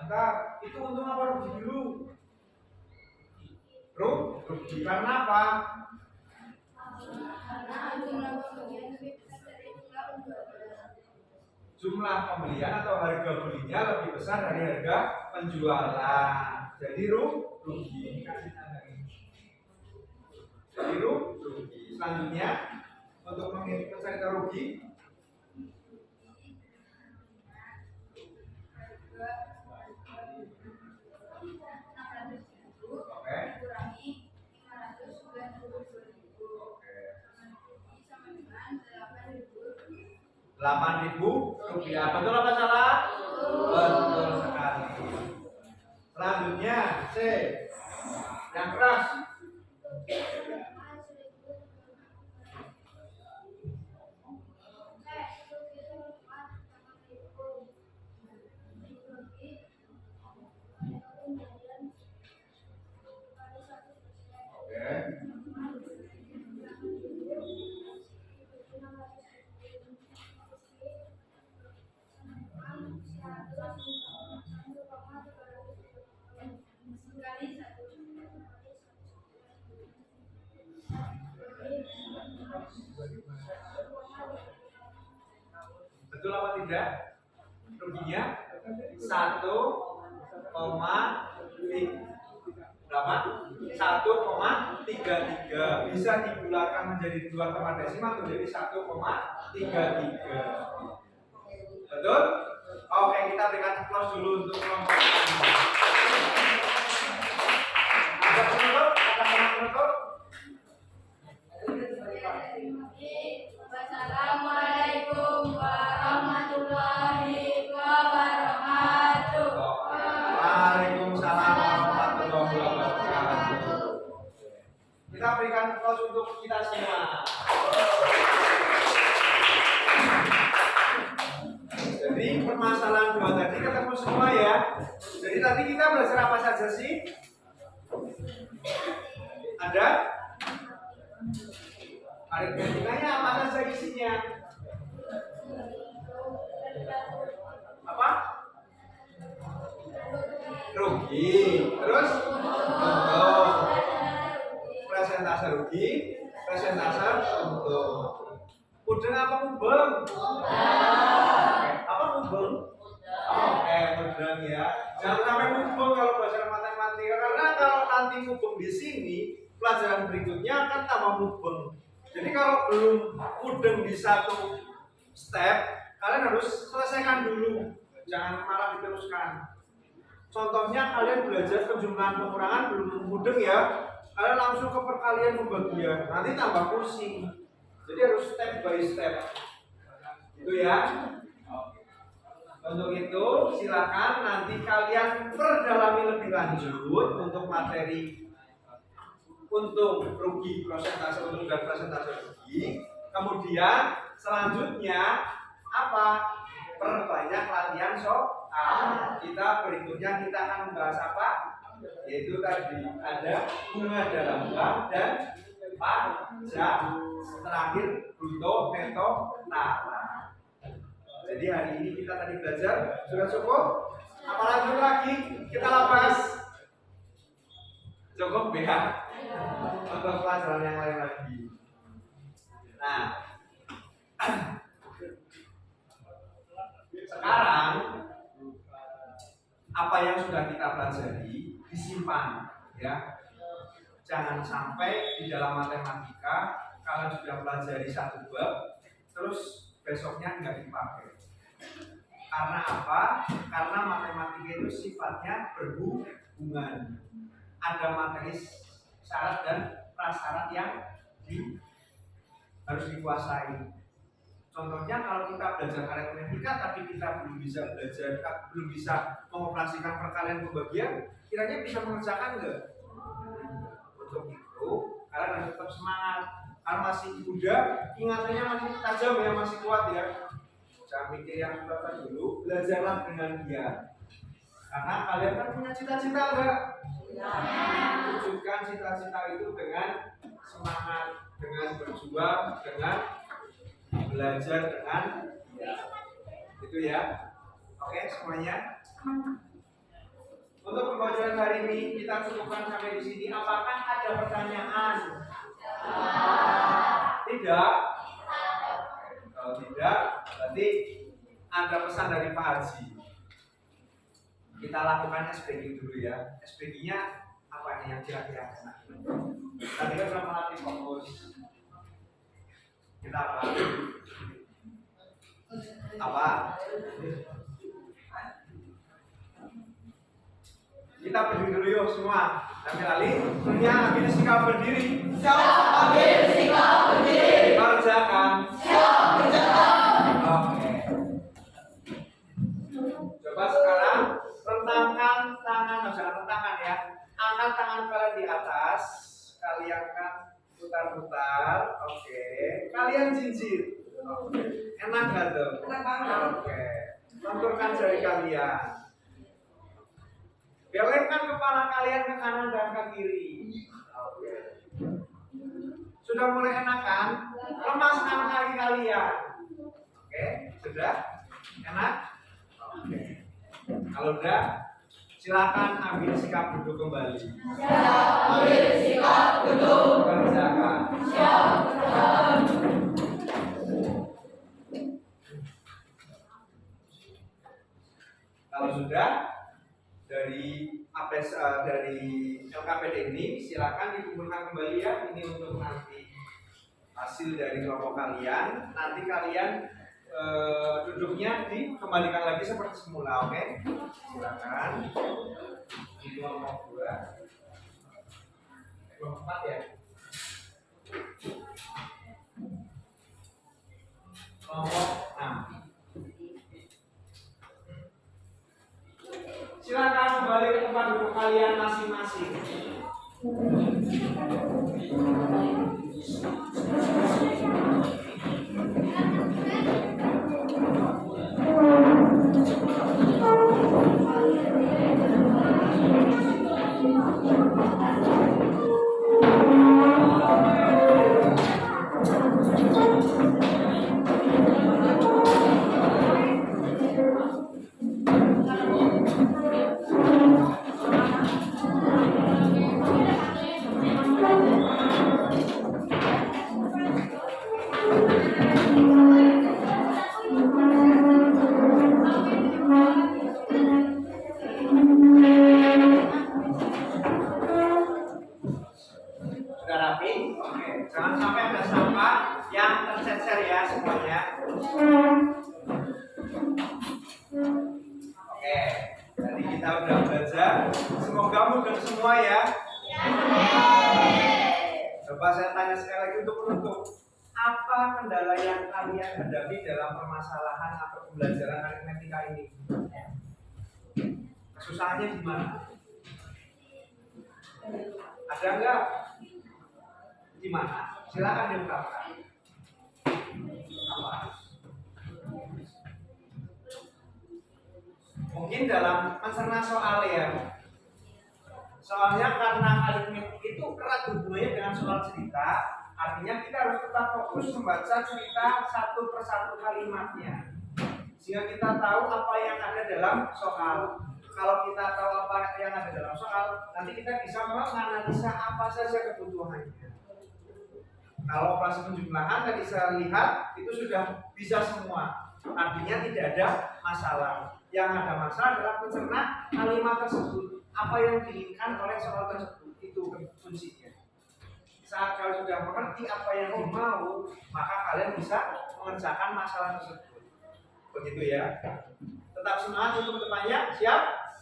Bentar, itu untung apa rugi dulu? Rugi. Karena apa? Jumlah pembelian atau harga belinya lebih besar dari harga penjualan. Jadi rugi. Jadi rugi. Selanjutnya untuk mencari rugi, oke. 8.000 rupiah. Betul apa salah? Betul sekali. Selanjutnya C. Yang keras. Oke. Betul apa tidak? Ruginya 1,33 bisa dibulatkan menjadi 2 koma desimal menjadi 1,33. Betul? Oke, kita berikan applause dulu untuk kelompok ini. Ada penutup? Ada penutup? Wassalamualaikum warahmatullahi wabarakatuh. Waalaikumsalam warahmatullahi wabarakatuh. Kita berikan applause untuk kita semua. Jadi permasalahan 2 tadi ketemu semua ya. Jadi tadi kita belajar apa saja sih? Ada? Aritmetikanya apa saja isinya? Apa? Rugi. Terus? Untung. Presentase rugi, presentase untung. Udeng apa mubeng? Apa mubeng? Oke, mubeng ya. Jangan sampai mubeng kalau belajar matematika, karena kalau nanti mubeng di sini, pelajaran berikutnya akan tambah mubeng. Jadi kalau belum mudeng di satu step, kalian harus selesaikan dulu, jangan malah diteruskan. Contohnya kalian belajar penjumlahan pengurangan belum mudeng ya, kalian langsung ke perkalian pembagian, nanti tambah pusing. Jadi harus step by step, itu ya. Untuk itu silakan nanti kalian perdalami lebih lanjut untuk materi untung, rugi, persentase untung dan persentase rugi. Kemudian selanjutnya apa? Perbanyak latihan soal. Kita berikutnya kita akan membahas apa? Yaitu tadi ada bunga dalam bank dan pajak. Terakhir bruto, neto, netto. Jadi hari ini kita tadi belajar sudah cukup. Apa lanjut lagi? Kita lapas. Cukup ya. Untuk pelajaran yang lain lagi. Nah, sekarang apa yang sudah kita pelajari disimpan, ya. Jangan sampai di dalam matematika kalian sudah pelajari satu bab, terus besoknya nggak dipakai. Karena apa? Karena matematika itu sifatnya berhubungan. Ada materi syarat dan prasyarat yang harus dikuasai. Contohnya kalau kita belajar aritmetika tapi kita belum bisa mengoperasikan perkalian pembagian, kiranya bisa mengerjakan enggak? Untuk itu kalian harus tetap semangat. Karena masih muda, ingatannya masih tajam ya, masih kuat ya. Jangan mikir yang sudah dulu, belajarlah dengan giat. Karena kalian kan punya cita-cita enggak? Wujudkan cita-cita itu dengan semangat, dengan berjuang, dengan belajar dengan itu ya. Oke semuanya. Untuk pembelajaran hari ini kita cukupkan sampai di sini. Apakah ada pertanyaan? Tidak. Kalau tidak, berarti ada pesan dari Pak Haji. Kita lakukan SPG dulu ya. SPG-nya apa nih yang kira-kira enak? Tadi kan sudah melatih fokus. Kita apa? Apa? Kita berdiri dulu yuk semua. Ambil alih. Dunia ambil sikap berdiri. Siap ambil sikap berdiri. Kerjakan. Siap kerjakan. Oke. Coba sekarang rentangkan tangan, jangan rentangkan ya. Angkat tangan kalian di atas. Kalian kan putar-putar. Oke. Kalian jinjit. Oke. Enak gak tuh? Enak banget. Oke. Lenturkan jari kalian. Belengkan kepala kalian ke kanan dan ke kiri. Oke. Sudah mulai enak kan? Lemaskan kaki kalian. Oke, sudah? Enak? Oke. Kalau udah, silakan ambil sikap duduk kembali. Siap ambil sikap duduk. Kerjakan. Siap kerjakan. Kalau sudah, dari LKPD ini silakan dikumpulkan kembali ya. Ini untuk nanti hasil dari kelompok kalian. Nanti kalian duduknya dikembalikan lagi seperti semula, oke? Silakan. Di kelompok 2, kelompok 4 ya. Kelompok 6. Silakan kembali ke tempat duduk kalian masing-masing. Jangan sampai ada sampah yang tercecer ya semuanya. Oke, jadi kita udah belajar. Semoga mudah semua ya. Coba saya tanya sekali lagi untuk penutup. Apa kendala yang kalian hadapi dalam permasalahan atau pembelajaran aritmetika ini? Kesusahannya di mana? Ada enggak? Di mana? Silakan diungkapkan. Apa? Mungkin dalam mencerna soal ya. Soalnya karena aritmetik itu erat hubungannya dengan soal cerita, artinya kita harus tetap fokus membaca cerita satu persatu kalimatnya, sehingga kita tahu apa yang ada dalam soal. Kalau kita tahu apa yang ada dalam soal, nanti kita bisa menganalisa apa saja kebutuhannya. Kalau operasi penjumlahan tadi saya lihat itu sudah bisa semua, artinya tidak ada masalah. Yang ada masalah adalah mencerna kalimat tersebut, apa yang diinginkan oleh soal tersebut, itu kuncinya. Saat kalian sudah mengerti apa yang dimau, maka kalian bisa mengerjakan masalah tersebut. Begitu ya. Tetap semangat untuk depannya, siap?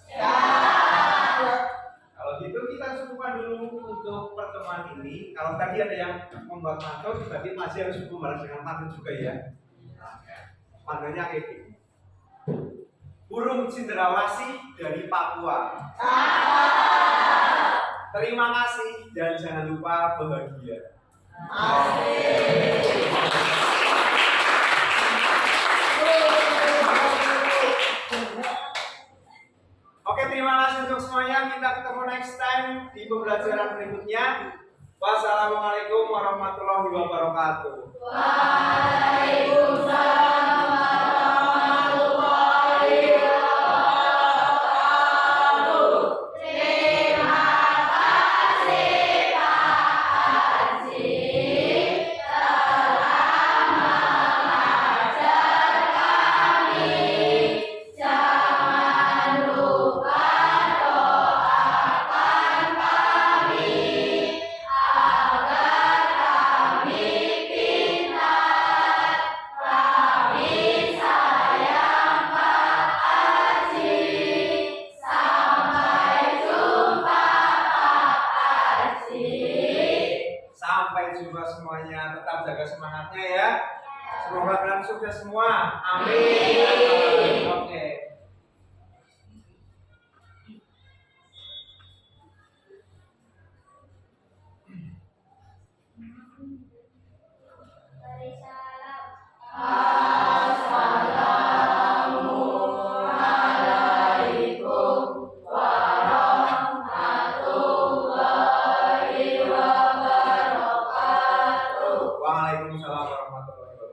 Siap. Kalau gitu kita cukupkan dulu untuk pertemuan ini. Kalau tadi ada yang membuat materi, berarti masih harus membalas dengan materi juga ya. Pandannya kayak gini. Burung cendrawasih dari Papua. Terima kasih dan jangan lupa bahagia. Oke, terima kasih untuk semuanya. Kita ketemu next time di pembelajaran berikutnya. Wassalamualaikum warahmatullahi wabarakatuh. Sampai jumpa semuanya. Tetap jaga semangatnya ya. Semoga kalian sukses semua. Amin. Oke. Mari salam. Assalamualaikum warahmatullahi wabarakatuh. Waalaikumsalam warahmatullahi wabarakatuh.